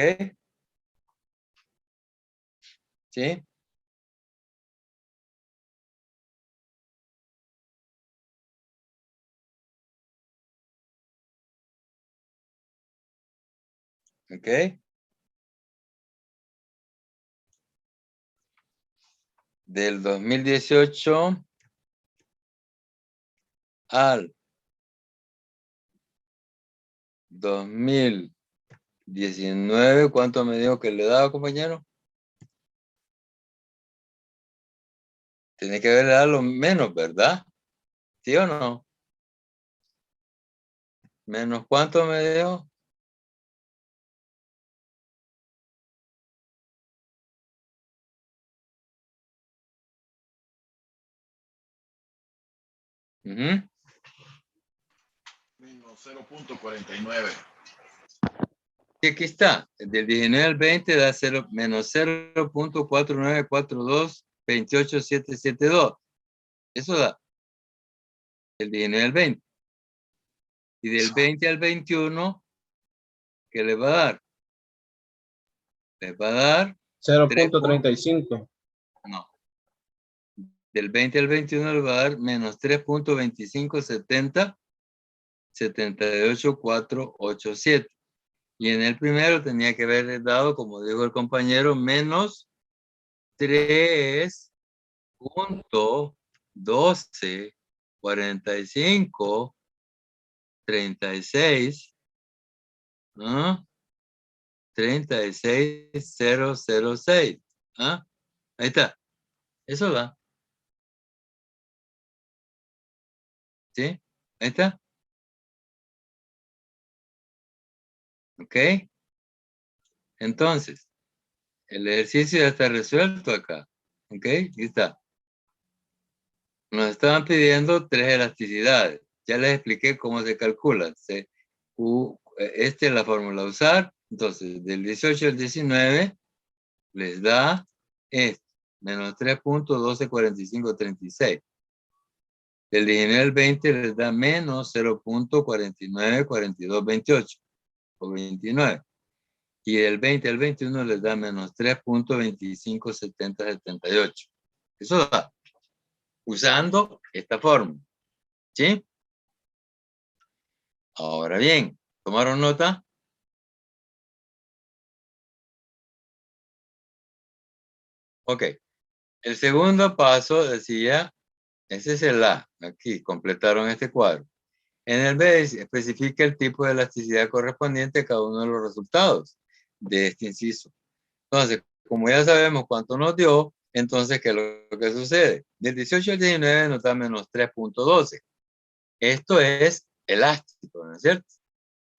¿Sí? ¿Ok? Del 2018 al 2019, ¿cuánto me dijo que le daba, compañero? Tiene que haberle dado menos, ¿verdad? ¿Sí o no? ¿Menos cuánto me dijo? Ujú. Menos 0.49. Y aquí está. Del 19 al 20 da menos 0.494228,772. Eso da. Del 19 al 20. Y del 20 al 21, ¿qué le va a dar? Le va a dar 0.35. no. Del 20 al 21 le va a dar menos 3.2570 78487. Y en el primero tenía que haber dado, como dijo el compañero, menos 3.12 45, 36, ¿no? 36006. ¿Ah? Ahí está. Eso da. ¿Sí? Ahí está. ¿Ok? Entonces, el ejercicio ya está resuelto acá. ¿Ok? Aquí está. Nos estaban pidiendo 3 elasticidades. Ya les expliqué cómo se calcula. Esta es la fórmula a usar. Entonces, del 18 al 19 les da esto. Menos 3.124536. Del 19 al 20 les da menos 0.494228 o 29. Y del 20 al 21 les da menos 3.257078. Eso da. Usando esta fórmula. ¿Sí? Ahora bien, ¿tomaron nota? Ok. El segundo paso decía, ese es el A. Aquí completaron este cuadro. En el B especifica el tipo de elasticidad correspondiente a cada uno de los resultados de este inciso. Entonces, como ya sabemos cuánto nos dio, entonces, ¿qué es lo que sucede? Del 18 al 19 nos da menos 3.12. Esto es elástico, ¿no es cierto?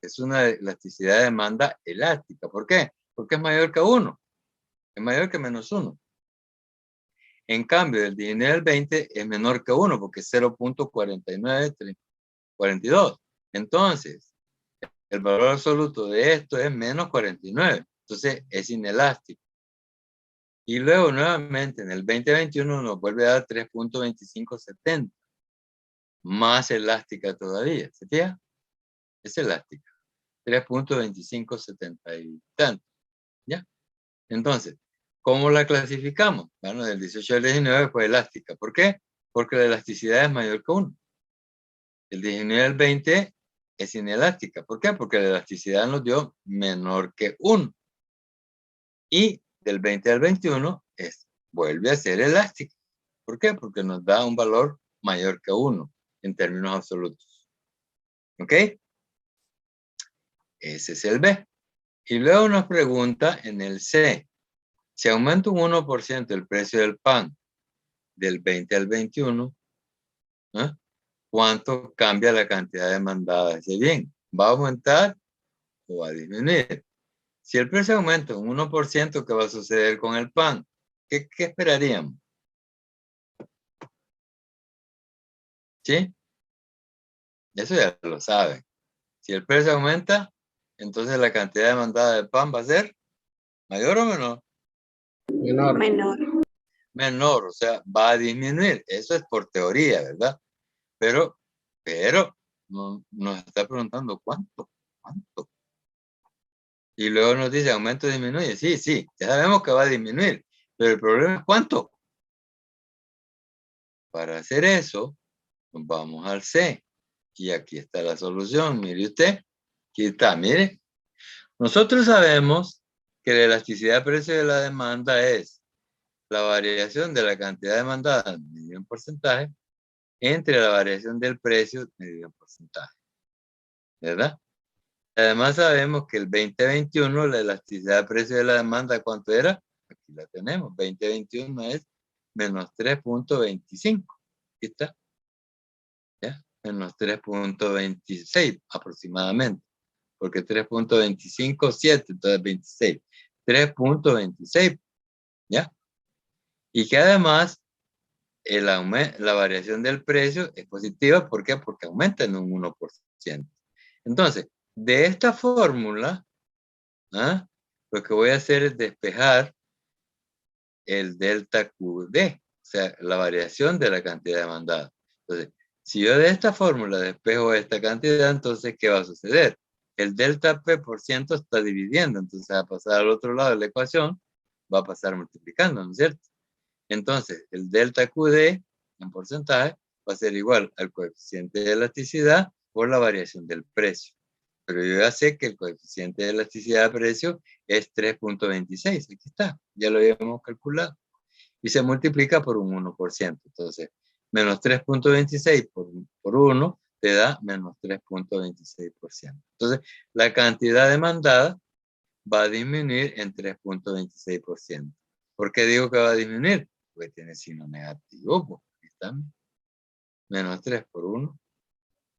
Es una elasticidad de demanda elástica. ¿Por qué? Porque es mayor que 1. Es mayor que menos 1. En cambio, del 19 al 20 es menor que 1 porque es 0.4942. Entonces, el valor absoluto de esto es menos 49. Entonces, es inelástico. Y luego, nuevamente, en el 2021 nos vuelve a dar 3.2570. Más elástica todavía. ¿Se fija? Es elástica. 3.2570 y tanto. ¿Ya? Entonces, ¿cómo la clasificamos? Bueno, del 18 al 19 fue elástica. ¿Por qué? Porque la elasticidad es mayor que 1. El 19 al 20 es inelástica. ¿Por qué? Porque la elasticidad nos dio menor que 1. Y del 20 al 21 vuelve a ser elástica. ¿Por qué? Porque nos da un valor mayor que 1 en términos absolutos. ¿Ok? Ese es el B. Y luego nos pregunta en el C. Si aumenta un 1% el precio del pan del 20 al 21, ¿eh? ¿Cuánto cambia la cantidad demandada? Dice bien, ¿va a aumentar o va a disminuir? Si el precio aumenta un 1%, ¿qué va a suceder con el pan? ¿Qué esperaríamos? ¿Sí? Eso ya lo saben. Si el precio aumenta, entonces la cantidad demandada de pan va a ser mayor o menor. Menor. Menor. Menor, o sea, va a disminuir. Eso es por teoría, ¿verdad? Pero no, nos está preguntando cuánto. Y luego nos dice aumento o disminuye. Sí, ya sabemos que va a disminuir. Pero el problema es cuánto. Para hacer eso, vamos al C. Y aquí está la solución. Mire usted. Aquí está, mire. Nosotros sabemos que la elasticidad de precio de la demanda es la variación de la cantidad demandada medido en porcentaje entre la variación del precio medido en porcentaje. ¿Verdad? Además sabemos que el 2021 la elasticidad de precio de la demanda, ¿cuánto era? Aquí la tenemos. 2021 es menos 3.25. Aquí está. ¿Ya? Menos 3.26 aproximadamente. Porque 3.25, 7, entonces 26. 3.26. ¿Ya? Y que además la variación del precio es positiva. ¿Por qué? Porque aumenta en un 1%. Entonces, de esta fórmula, ¿ah? Lo que voy a hacer es despejar el delta QD, o sea, la variación de la cantidad demandada. Entonces, si yo de esta fórmula despejo esta cantidad, entonces, ¿qué va a suceder? El delta P por ciento está dividiendo, entonces va a pasar al otro lado de la ecuación, va a pasar multiplicando, ¿no es cierto? Entonces, el delta QD en porcentaje va a ser igual al coeficiente de elasticidad por la variación del precio. Pero yo ya sé que el coeficiente de elasticidad de precio es 3.26. Aquí está, ya lo habíamos calculado. Y se multiplica por un 1%. Entonces, Menos 3.26 por 1 te da menos 3.26%. Entonces, la cantidad demandada va a disminuir en 3.26%. ¿Por qué digo que va a disminuir? Porque tiene signo negativo. Pues, aquí está. Menos 3 por 1.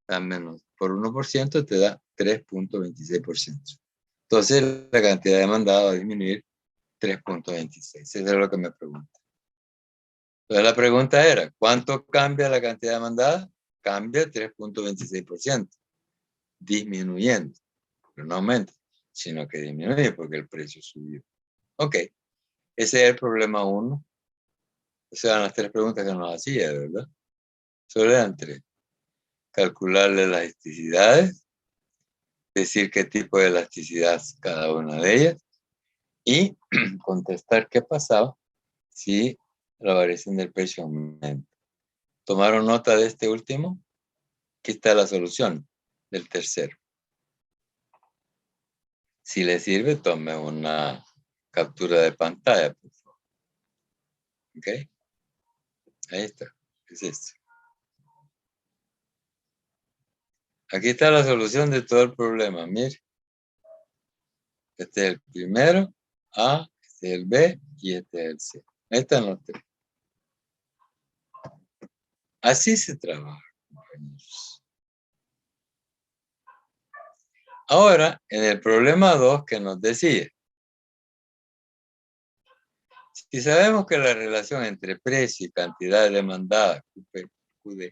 Da menos por 1% te da 3.26%. Entonces, la cantidad demandada va a disminuir 3.26. Eso es lo que me pregunta. Entonces, la pregunta era, ¿cuánto cambia la cantidad demandada? Cambia 3.26%, disminuyendo, pero no aumenta, sino que disminuye porque el precio subió. Ok, ese es el problema 1. Esas eran las 3 preguntas que nos hacía, ¿verdad? Solo eran 3. Calcularle las elasticidades, decir qué tipo de elasticidad es cada una de ellas y contestar qué pasaba si la variación del precio aumenta. ¿Tomaron nota de este último? Aquí está la solución del tercero. Si le sirve, tome una captura de pantalla, por favor. ¿Ok? Ahí está. Es esto. Aquí está la solución de todo el problema. Mire. Este es el primero, A, este es el B y este es el C. Ahí están los 3. Así se trabaja, compañeros. Ahora, en el problema 2 que nos decía, si sabemos que la relación entre precio y cantidad demandada, QD,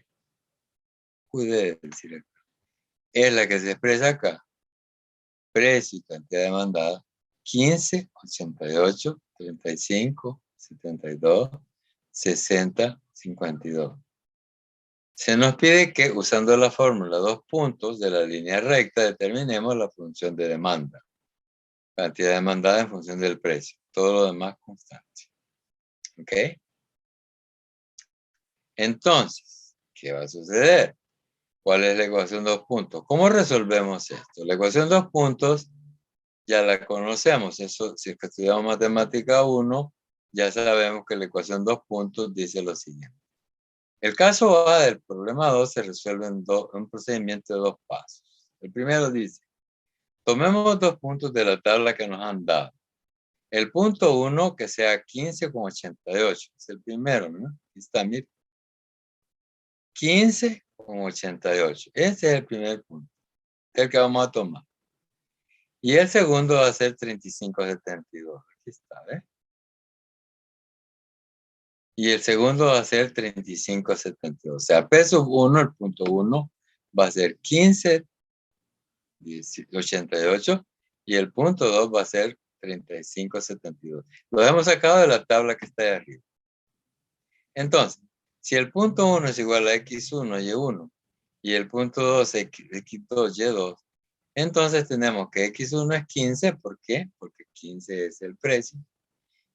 es la que se expresa acá, precio y cantidad demandada, 15, 88, 35, 72, 60, 52. Se nos pide que, usando la fórmula 2 puntos de la línea recta, determinemos la función de demanda. Cantidad demandada en función del precio. Todo lo demás constante. ¿Ok? Entonces, ¿qué va a suceder? ¿Cuál es la ecuación 2 puntos? ¿Cómo resolvemos esto? La ecuación 2 puntos ya la conocemos. Eso, si es que estudiamos matemática 1, ya sabemos que la ecuación 2 puntos dice lo siguiente. El caso A del problema 2 se resuelve en un procedimiento de 2 pasos. El primero dice, tomemos 2 puntos de la tabla que nos han dado. El punto 1 que sea 15,88. Es el primero, ¿no? Aquí está, mire. 15,88. Ese es el primer punto. El que vamos a tomar. Y el segundo va a ser 35,72. Aquí está, ¿ves? Y el segundo va a ser 35,72. O sea, P sub 1, el punto 1, va a ser 15,88. Y el punto 2 va a ser 35,72. Lo hemos sacado de la tabla que está ahí arriba. Entonces, si el punto 1 es igual a x1, y1, y el punto 2 es x2, y2, entonces tenemos que x1 es 15. ¿Por qué? Porque 15 es el precio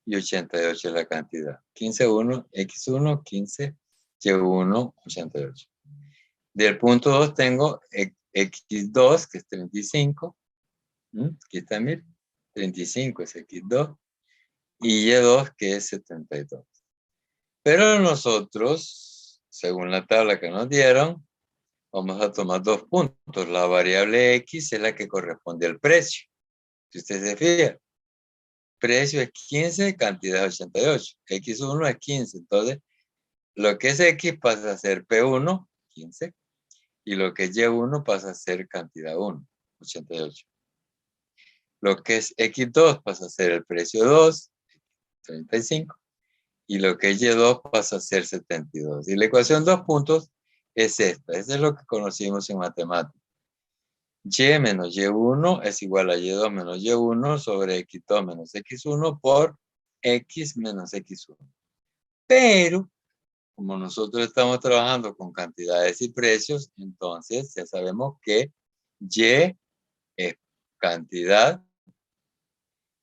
y 88 es la cantidad. 15,1, x1, 15, y1, 88. Del punto 2 tengo x2, que es 35. Aquí está, mire. 35 es x2. Y y2, que es 72. Pero nosotros, según la tabla que nos dieron, vamos a tomar 2 puntos. La variable x es la que corresponde al precio. Si usted se fija, precio es 15, cantidad es 88. X1 es 15. Entonces, lo que es x pasa a ser P1, 15. Y lo que es Y1 pasa a ser cantidad 1, 88. Lo que es X2 pasa a ser el precio 2, 35. Y lo que es Y2 pasa a ser 72. Y la ecuación 2 puntos es esta. Eso es lo que conocimos en matemáticas. Y menos Y1 es igual a Y2 menos Y1 sobre X2 menos X1 por X menos X1. Pero, como nosotros estamos trabajando con cantidades y precios, entonces ya sabemos que Y es cantidad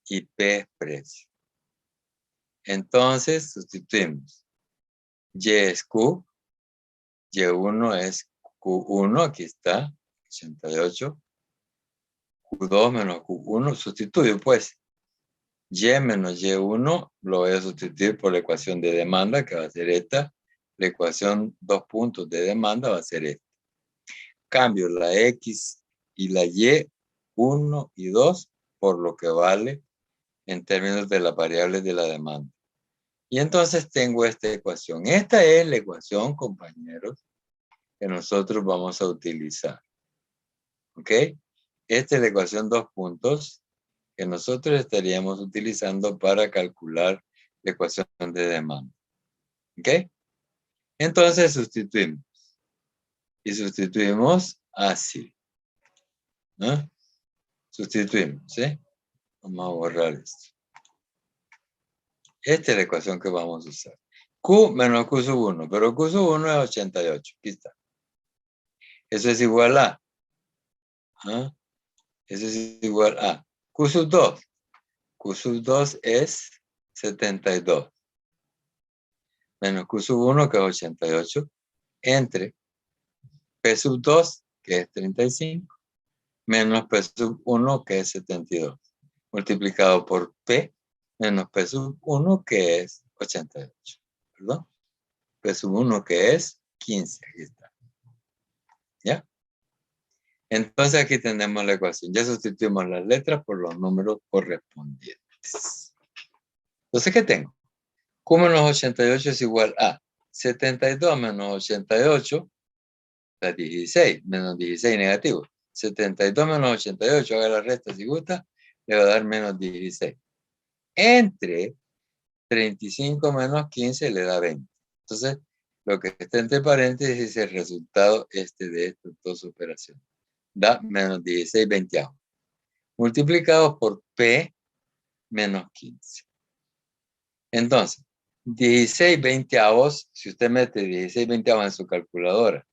y P es precio. Entonces, sustituimos. Y es Q, Y1 es Q1, aquí está, 88. Q2 menos Q1, sustituyo pues. Y menos Y1 lo voy a sustituir por la ecuación de demanda, que va a ser esta, La ecuación 2 puntos de demanda va a ser esta. Cambio la X y la Y, 1 y 2, por lo que vale en términos de las variables de la demanda. Y entonces tengo esta ecuación. Esta es la ecuación, compañeros, que nosotros vamos a utilizar. ¿Ok? Esta es la ecuación 2 puntos que nosotros estaríamos utilizando para calcular la ecuación de demanda. ¿Ok? Entonces sustituimos. Y sustituimos así. ¿No? Sustituimos, ¿sí? Vamos a borrar esto. Esta es la ecuación que vamos a usar. Q menos Q sub 1, pero Q sub 1 es 88. Aquí está. Eso es igual a. ¿Ah? Eso es igual a. Q sub 2. Q sub 2 es 72. Menos Q sub 1, que es 88. Entre P sub 2, que es 35. Menos P sub 1, que es 72. Multiplicado por P menos P sub 1, que es 88. ¿Perdón? P sub 1, que es 15. Aquí está. ¿Ya? Entonces aquí tenemos la ecuación. Ya sustituimos las letras por los números correspondientes. Entonces, ¿qué tengo? Q menos 88 es igual a 72 menos 88, da 16, menos 16 negativo. 72 menos 88, haga la resta si gusta, le va a dar menos 16. Entre 35 menos 15 le da 20. Entonces, lo que está entre paréntesis es el resultado de estas dos operaciones. Da menos 16 veinteavos. Multiplicados por P menos 15. Entonces, 16 veinteavos, si usted mete 16 veinteavos en su calculadora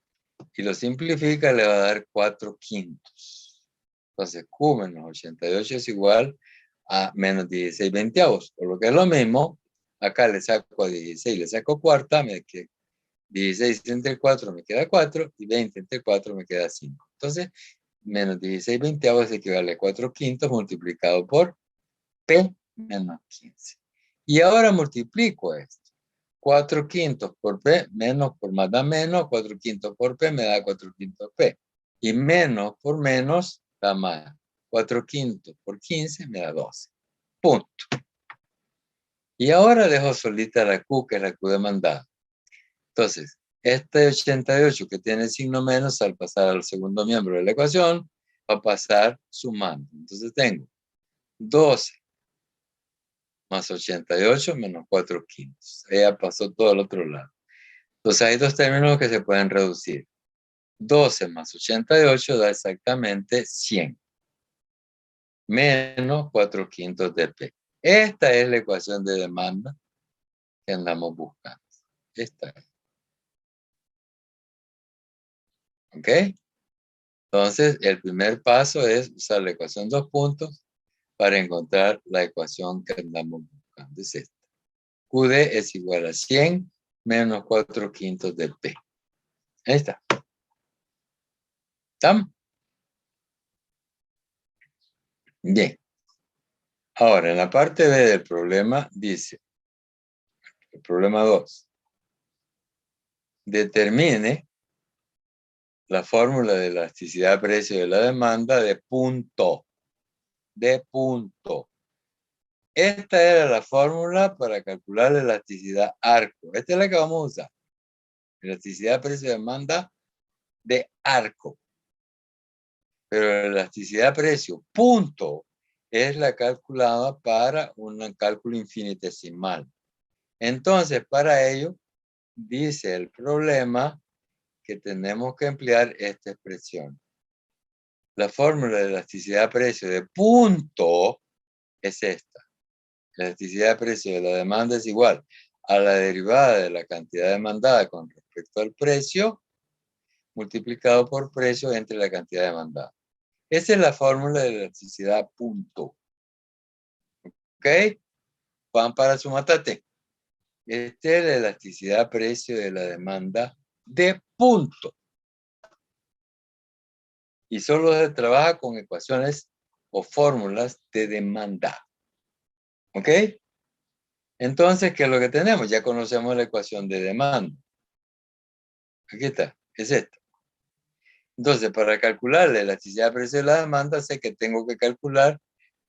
y lo simplifica, le va a dar 4 quintos. Entonces, Q menos 88 es igual a menos 16 veinteavos. Por lo que es lo mismo, acá le saco a 16, le saco cuarta, me queda 16 entre 4 me queda 4 y 20 entre 4 me queda 5. Entonces, menos 16 veinteavos equivale a 4 quintos multiplicado por P menos 15. Y ahora multiplico esto. 4 quintos por P, menos por más da menos, 4 quintos por P me da 4 quintos P. Y menos por menos da más. 4 quintos por 15 me da 12. Punto. Y ahora dejo solita la Q, que es la Q demandada. Entonces, este 88 que tiene signo menos, al pasar al segundo miembro de la ecuación, va a pasar sumando. Entonces tengo 12 más 88 menos 4 quintos. Ella pasó todo al otro lado. Entonces hay dos términos que se pueden reducir. 12 más 88 da exactamente 100. Menos 4 quintos de P. Esta es la ecuación de demanda que andamos buscando. Esta es. ¿Ok? Entonces, el primer paso es usar la ecuación 2 puntos para encontrar la ecuación que andamos buscando. Es esta. QD es igual a 100 menos 4 quintos de P. Ahí está. ¿Estamos? Bien. Ahora, en la parte B del problema dice, el problema 2, determine la fórmula de elasticidad-precio de la demanda de punto. De punto. Esta era la fórmula para calcular la elasticidad arco. Esta es la que vamos a usar. Elasticidad-precio de demanda de arco. Pero la elasticidad-precio punto es la calculada para un cálculo infinitesimal. Entonces, para ello, dice el problema que tenemos que emplear esta expresión. La fórmula de elasticidad-precio de punto es esta. La elasticidad-precio de la demanda es igual a la derivada de la cantidad demandada con respecto al precio multiplicado por precio entre la cantidad demandada. Esa es la fórmula de elasticidad punto. ¿Ok? Van para su matate. Esta es la elasticidad-precio de la demanda de punto. Y solo se trabaja con ecuaciones o fórmulas de demanda. ¿Ok? Entonces, ¿qué es lo que tenemos? Ya conocemos la ecuación de demanda. Aquí está, es esto. Entonces, para calcular la elasticidad de precio de la demanda, sé que tengo que calcular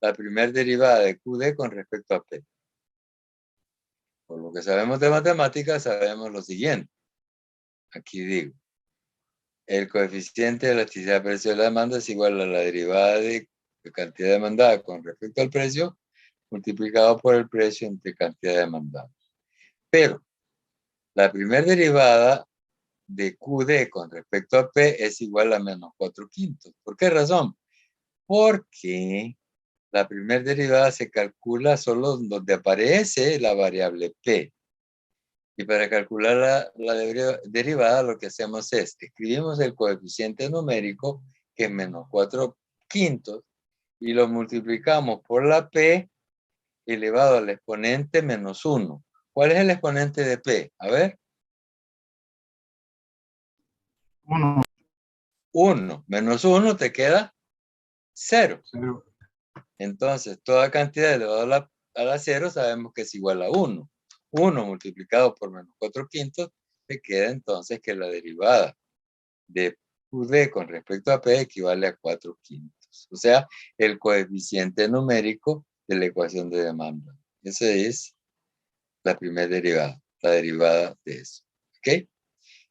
la primera derivada de QD con respecto a P. Por lo que sabemos de matemáticas, sabemos lo siguiente. Aquí digo, el coeficiente de elasticidad de precio de la demanda es igual a la derivada de cantidad demandada con respecto al precio, multiplicado por el precio entre cantidad demandada. Pero la primera derivada de QD con respecto a P es igual a menos 4/5. ¿Por qué razón? Porque la primera derivada se calcula solo donde aparece la variable P. Y para calcular la derivada lo que hacemos es, escribimos el coeficiente numérico, que es menos 4/5, y lo multiplicamos por la P elevado al exponente menos 1. ¿Cuál es el exponente de P? A ver. 1, 1. Menos 1 te queda 0. 0. Entonces, toda cantidad elevado a la 0 sabemos que es igual a 1. 1 multiplicado por menos 4/5 te queda entonces que la derivada de QD con respecto a P equivale a 4/5. O sea, el coeficiente numérico de la ecuación de demanda. Esa es la primera derivada, la derivada de eso. ¿Ok?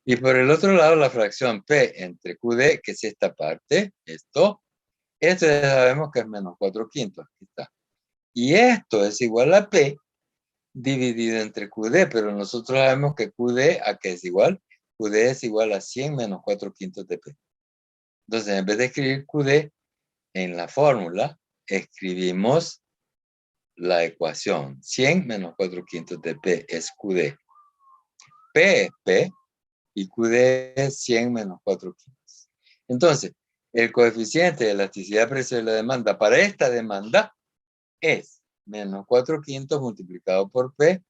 Y por el otro lado, la fracción P entre QD, que es esta parte, esto ya sabemos que es menos 4/5. Aquí está. Y esto es igual a P dividido entre QD, pero nosotros sabemos que QD, ¿a qué es igual? QD es igual a 100 menos 4/5 de P. Entonces, en vez de escribir QD en la fórmula, escribimos la ecuación. 100 menos 4/5 de P es QD. P es P y QD es 100 menos 4/5. Entonces, el coeficiente de elasticidad precio de la demanda para esta demanda es menos 4/5 multiplicado por P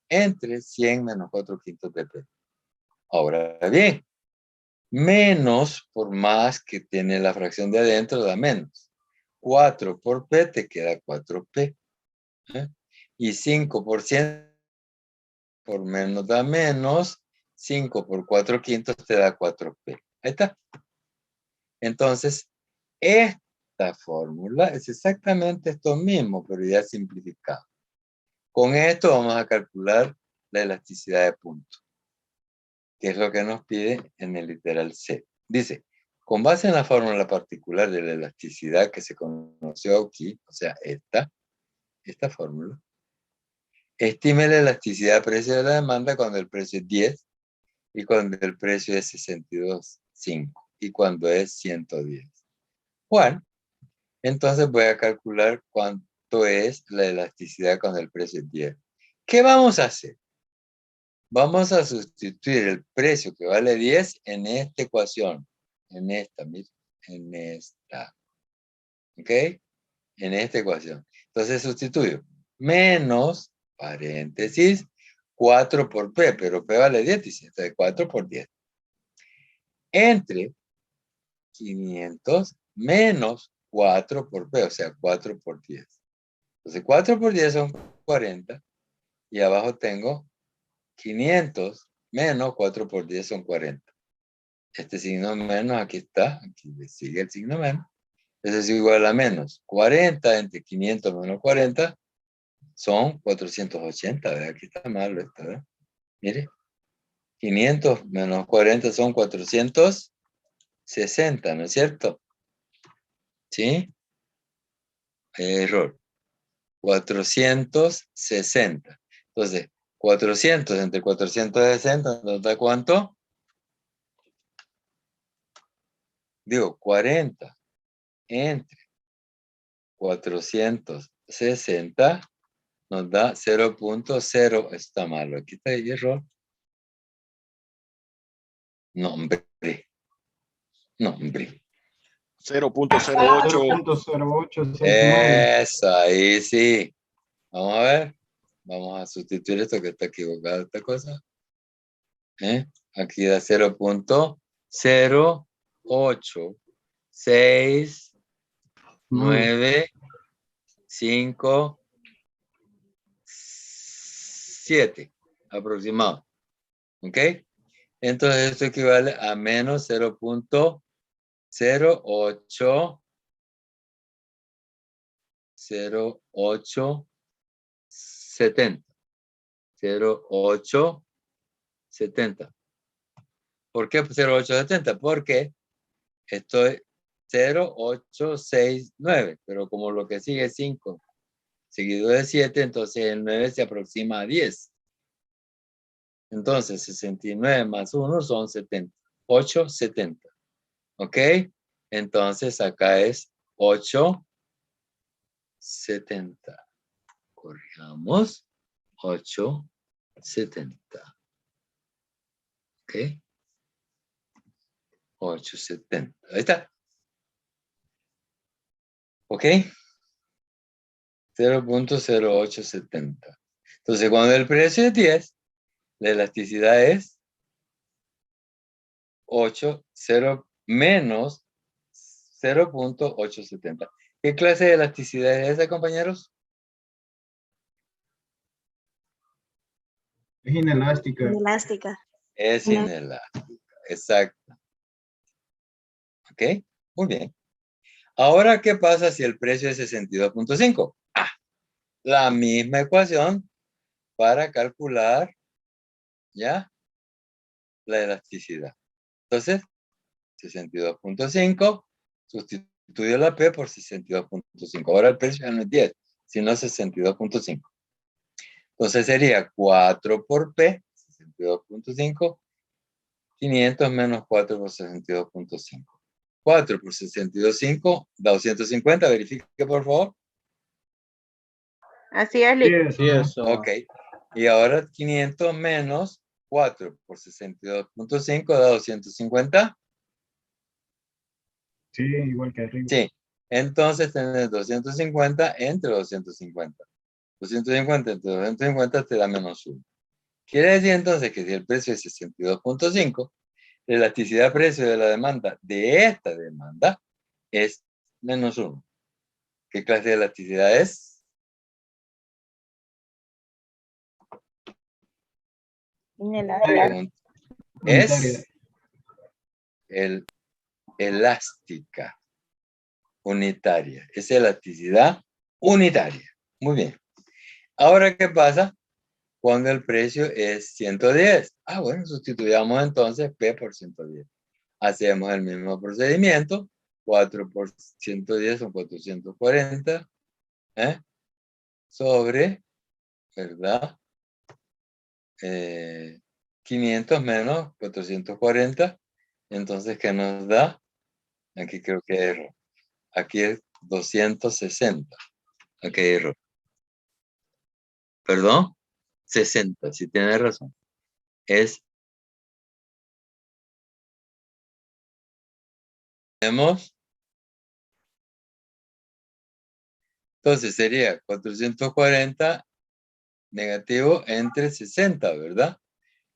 entre 100 menos 4/5 de P. Ahora bien, menos por más que tiene la fracción de adentro da menos. 4 por P te queda 4P. Y 5% por menos da menos. 5 por 4/5 te da 4P. Ahí está. Entonces, esta fórmula es exactamente esto mismo, pero ya simplificado. Con esto vamos a calcular la elasticidad de punto, que es lo que nos pide en el literal C. Dice, con base en la fórmula particular de la elasticidad que se conoció aquí, o sea, esta fórmula, estime la elasticidad precio de la demanda cuando el precio es 10 y cuando el precio es 62,5 y cuando es 110. Bueno, entonces voy a calcular cuánto es la elasticidad cuando el precio es 10. ¿Qué vamos a hacer? Vamos a sustituir el precio que vale 10 en esta ecuación. En esta, mira, en esta. ¿Ok? En esta ecuación. Entonces sustituyo. Menos, paréntesis, 4 por P, pero P vale 10, dice. Entonces 4 por 10. Entre 500 menos 4 por P, o sea, 4 por 10. Entonces 4 por 10 son 40. Y abajo tengo 500 menos 4 por 10 son 40. Este signo menos, aquí está, aquí le sigue el signo menos. Eso es igual a menos 40 entre 500 menos 40 son 480, ¿verdad? Aquí está malo esto, ¿verdad? Mire, 500 menos 40 son 460, ¿no es cierto? ¿Sí? Error. 460. Entonces, 400 entre 460 nos da ¿cuánto? Digo, 40 entre 460 nos da 0.0. Está malo. Aquí está el error. No, hombre. No, hombre. 0.08. 0.0869. Eso, ahí sí. Vamos a ver. Vamos a sustituir esto que está equivocado, esta cosa. Aquí da 0.08695,7 aproximado. ¿Ok? Entonces esto equivale a menos 0.0870. 0.870. ¿Por qué 0.870? Porque esto es 0.869, pero como lo que sigue es 5 seguido de 7, entonces el 9 se aproxima a 10. Entonces 69 más 1 son 70. 870. ¿Ok? Entonces acá es 870. Corrijamos. 870. ¿Ok? 870. Ahí está. ¿Ok? 0.0870. Entonces, cuando el precio es 10, la elasticidad es 0 menos 0.870. ¿Qué clase de elasticidad es esa, compañeros? Es inelástica. Elástica. Es inelástica. Exacto. ¿Ok? Muy bien. Ahora, ¿qué pasa si el precio es 62.5? La misma ecuación para calcular, ¿ya? La elasticidad. Entonces, 62.5, sustituyo la P por 62.5. Ahora el precio ya no es 10, sino 62.5. Entonces sería 4 por P, 62.5, 500 menos 4 por 62.5. 4 por 62.5 da 250, verifique por favor. Así es, Sí, Lick. eso. Ok, y ahora 500 menos 4 por 62.5 da 250. Sí, igual que arriba. Sí, entonces tenés 250 entre 250. 250 entre 250 te da menos 1. Quiere decir entonces que si el precio es 62.5, la elasticidad precio de la demanda de esta demanda es menos 1. ¿Qué clase de elasticidad es? Inelástica. Unitaria. Es elástica unitaria. Es elasticidad unitaria. Muy bien. Ahora, ¿qué pasa cuando el precio es 110? Bueno, sustituyamos entonces P por 110. Hacemos el mismo procedimiento. 4 por 110 son 440. Sobre, ¿verdad? 500 menos 440. Entonces, ¿qué nos da? Aquí creo que hay error. Aquí es 260. Aquí hay error. Perdón, 60, si tiene razón. Tenemos, entonces sería 440 negativo entre 60, ¿verdad?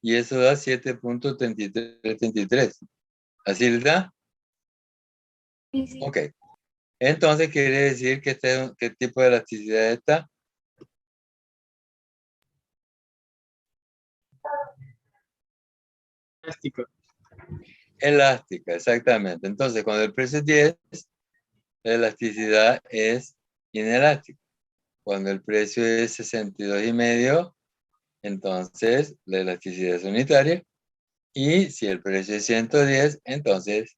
Y eso da 7.3333. ¿Así le da? Sí, sí. Ok. Entonces quiere decir que ¿qué tipo de elasticidad está? Elástica. Elástica, exactamente. Entonces, cuando el precio es 10, la elasticidad es inelástica. Cuando el precio es 62,5, entonces la elasticidad es unitaria. Y si el precio es 110, entonces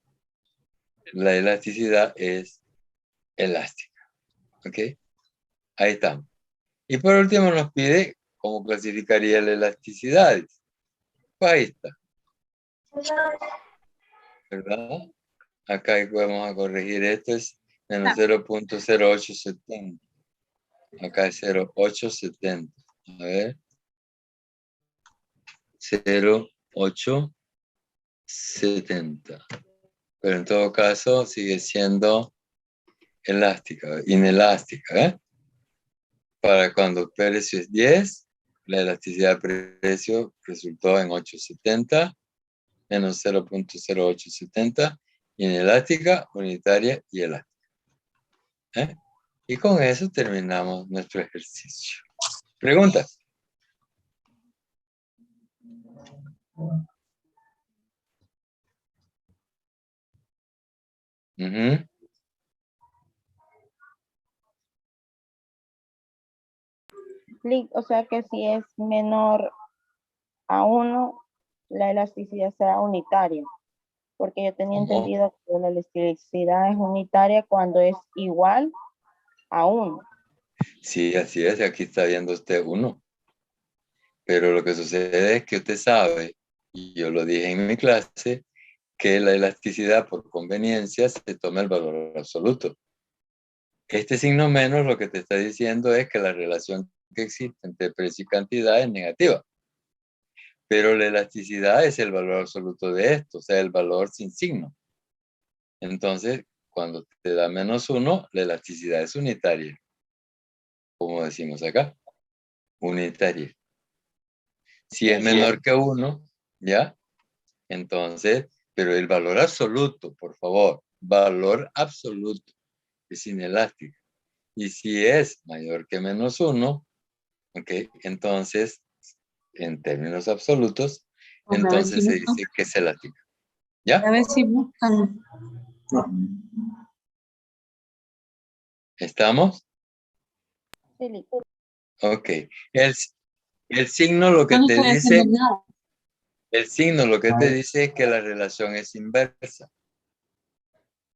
la elasticidad es elástica. ¿Ok? Ahí estamos. Y por último nos pide cómo clasificaría la elasticidad. Pues ahí está, ¿verdad? Acá vamos a corregir esto, es menos 0.0870. Acá es 0.870. A ver. 0.870. Pero en todo caso sigue siendo elástica, inelástica. Para cuando el precio es 10, la elasticidad del precio resultó en 870 menos 0.0870, inelástica, unitaria y elástica. Y con eso terminamos nuestro ejercicio. ¿Preguntas? Ujú. O sea que si es menor a 1, la elasticidad será unitaria. Porque yo tenía ¿Cómo? entendido que la elasticidad es unitaria cuando es igual a 1. Sí, así es. Aquí está viendo usted 1. Pero lo que sucede es que usted sabe, y yo lo dije en mi clase, que la elasticidad por conveniencia se toma el valor absoluto. Este signo menos lo que te está diciendo es que la relación que existe entre precio y cantidad es negativa. Pero la elasticidad es el valor absoluto de esto, o sea, el valor sin signo. Entonces, cuando te da -1, la elasticidad es unitaria, como decimos acá, unitaria. Si es menor que 1, ¿ya? Entonces, pero el valor absoluto, por favor, valor absoluto es inelástico. Y si es mayor que -1, ¿ok? Entonces, en términos absolutos, A ver si entonces se buscan. dice que es elástica. ¿Ya? A ver si buscan. ¿Estamos? Sí, listo. Ok. El signo lo que No te estoy haciendo dice, nada. el signo lo que te dice es que la relación es inversa.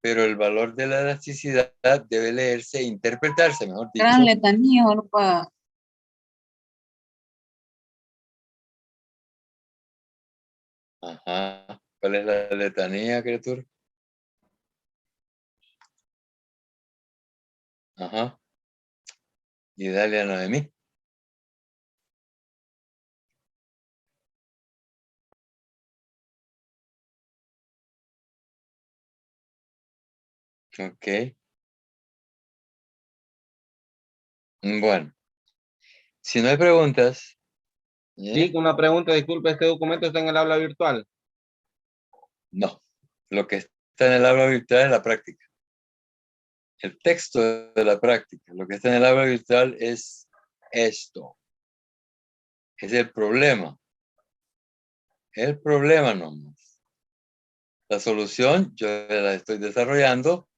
Pero el valor de la elasticidad debe leerse, interpretarse, mejor Gran dicho. letanía, Orpa. Ajá. ¿Cuál es la letanía, criatura? Ajá. Y dale a Noemí. Ok. Bueno, si no hay preguntas, Sí, ¿eh? con una pregunta, disculpe, ¿este documento está en el aula virtual? No. Lo que está en el aula virtual es la práctica. El texto de la práctica. Lo que está en el aula virtual es esto. Es el problema. El problema nomás. La solución yo la estoy desarrollando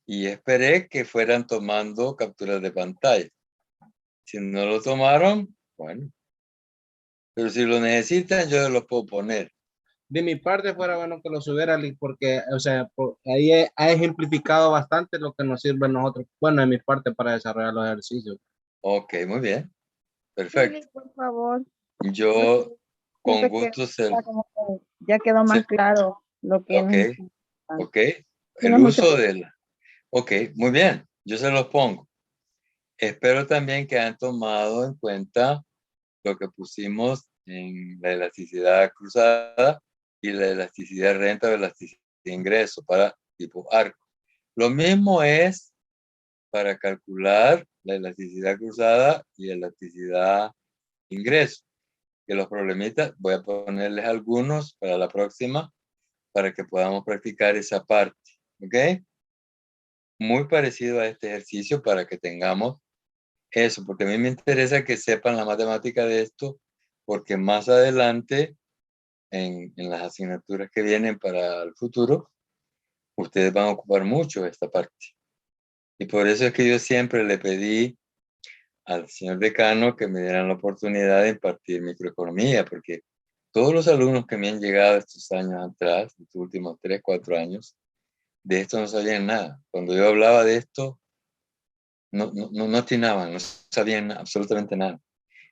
y esperé que fueran tomando capturas de pantalla. Si no lo tomaron, bueno. Pero si lo necesitan, yo lo puedo poner. De mi parte fuera bueno que lo subiera, porque, o sea, ahí ha ejemplificado bastante lo que nos sirve a nosotros, bueno, de mi parte para desarrollar los ejercicios. Ok, muy bien. Sí, Perfecto. por favor. Porque Yo con siento que gusto se... ya como que ya quedó se- más claro lo que ok, necesitan. ok. El Tiene mucho. uso del... Ok, muy bien. Yo se los pongo. Espero también que hayan tomado en cuenta lo que pusimos en la elasticidad cruzada y la elasticidad renta o elasticidad de ingreso para tipo arco. Lo mismo es para calcular la elasticidad cruzada y la elasticidad ingreso. Que los problemitas, voy a ponerles algunos para la próxima para que podamos practicar esa parte. ¿Ok? Muy parecido a este ejercicio para que tengamos eso, porque a mí me interesa que sepan la matemática de esto, porque más adelante, en las asignaturas que vienen para el futuro, ustedes van a ocupar mucho esta parte. Y por eso es que yo siempre le pedí al señor decano que me dieran la oportunidad de impartir microeconomía, porque todos los alumnos que me han llegado estos años atrás, estos últimos 3, 4 años, de esto no sabían nada. Cuando yo hablaba de esto, no atinaban, no sabían absolutamente nada.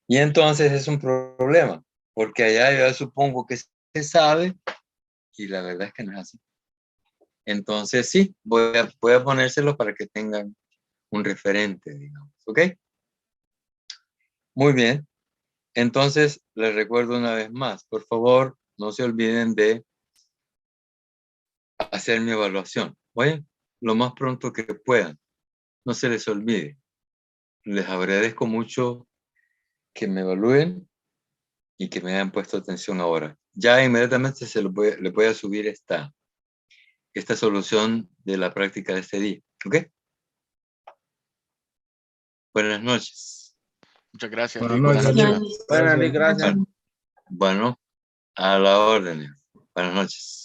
Y entonces es un problema, porque allá yo supongo que se sabe y la verdad es que no es así. Entonces sí, voy a ponérselo para que tengan un referente, digamos. ¿Ok? Muy bien. Entonces, les recuerdo una vez más, por favor, no se olviden de hacer mi evaluación. Oye, lo más pronto que puedan. No se les olvide. Les agradezco mucho que me evalúen y que me hayan puesto atención ahora. Ya inmediatamente le voy a subir esta solución de la práctica de este día. ¿Ok? Buenas noches. Muchas gracias, Buenas Lick. Buenas noches, noches. Lick. Buenas, Lick, gracias. Bueno, a la orden. Buenas noches.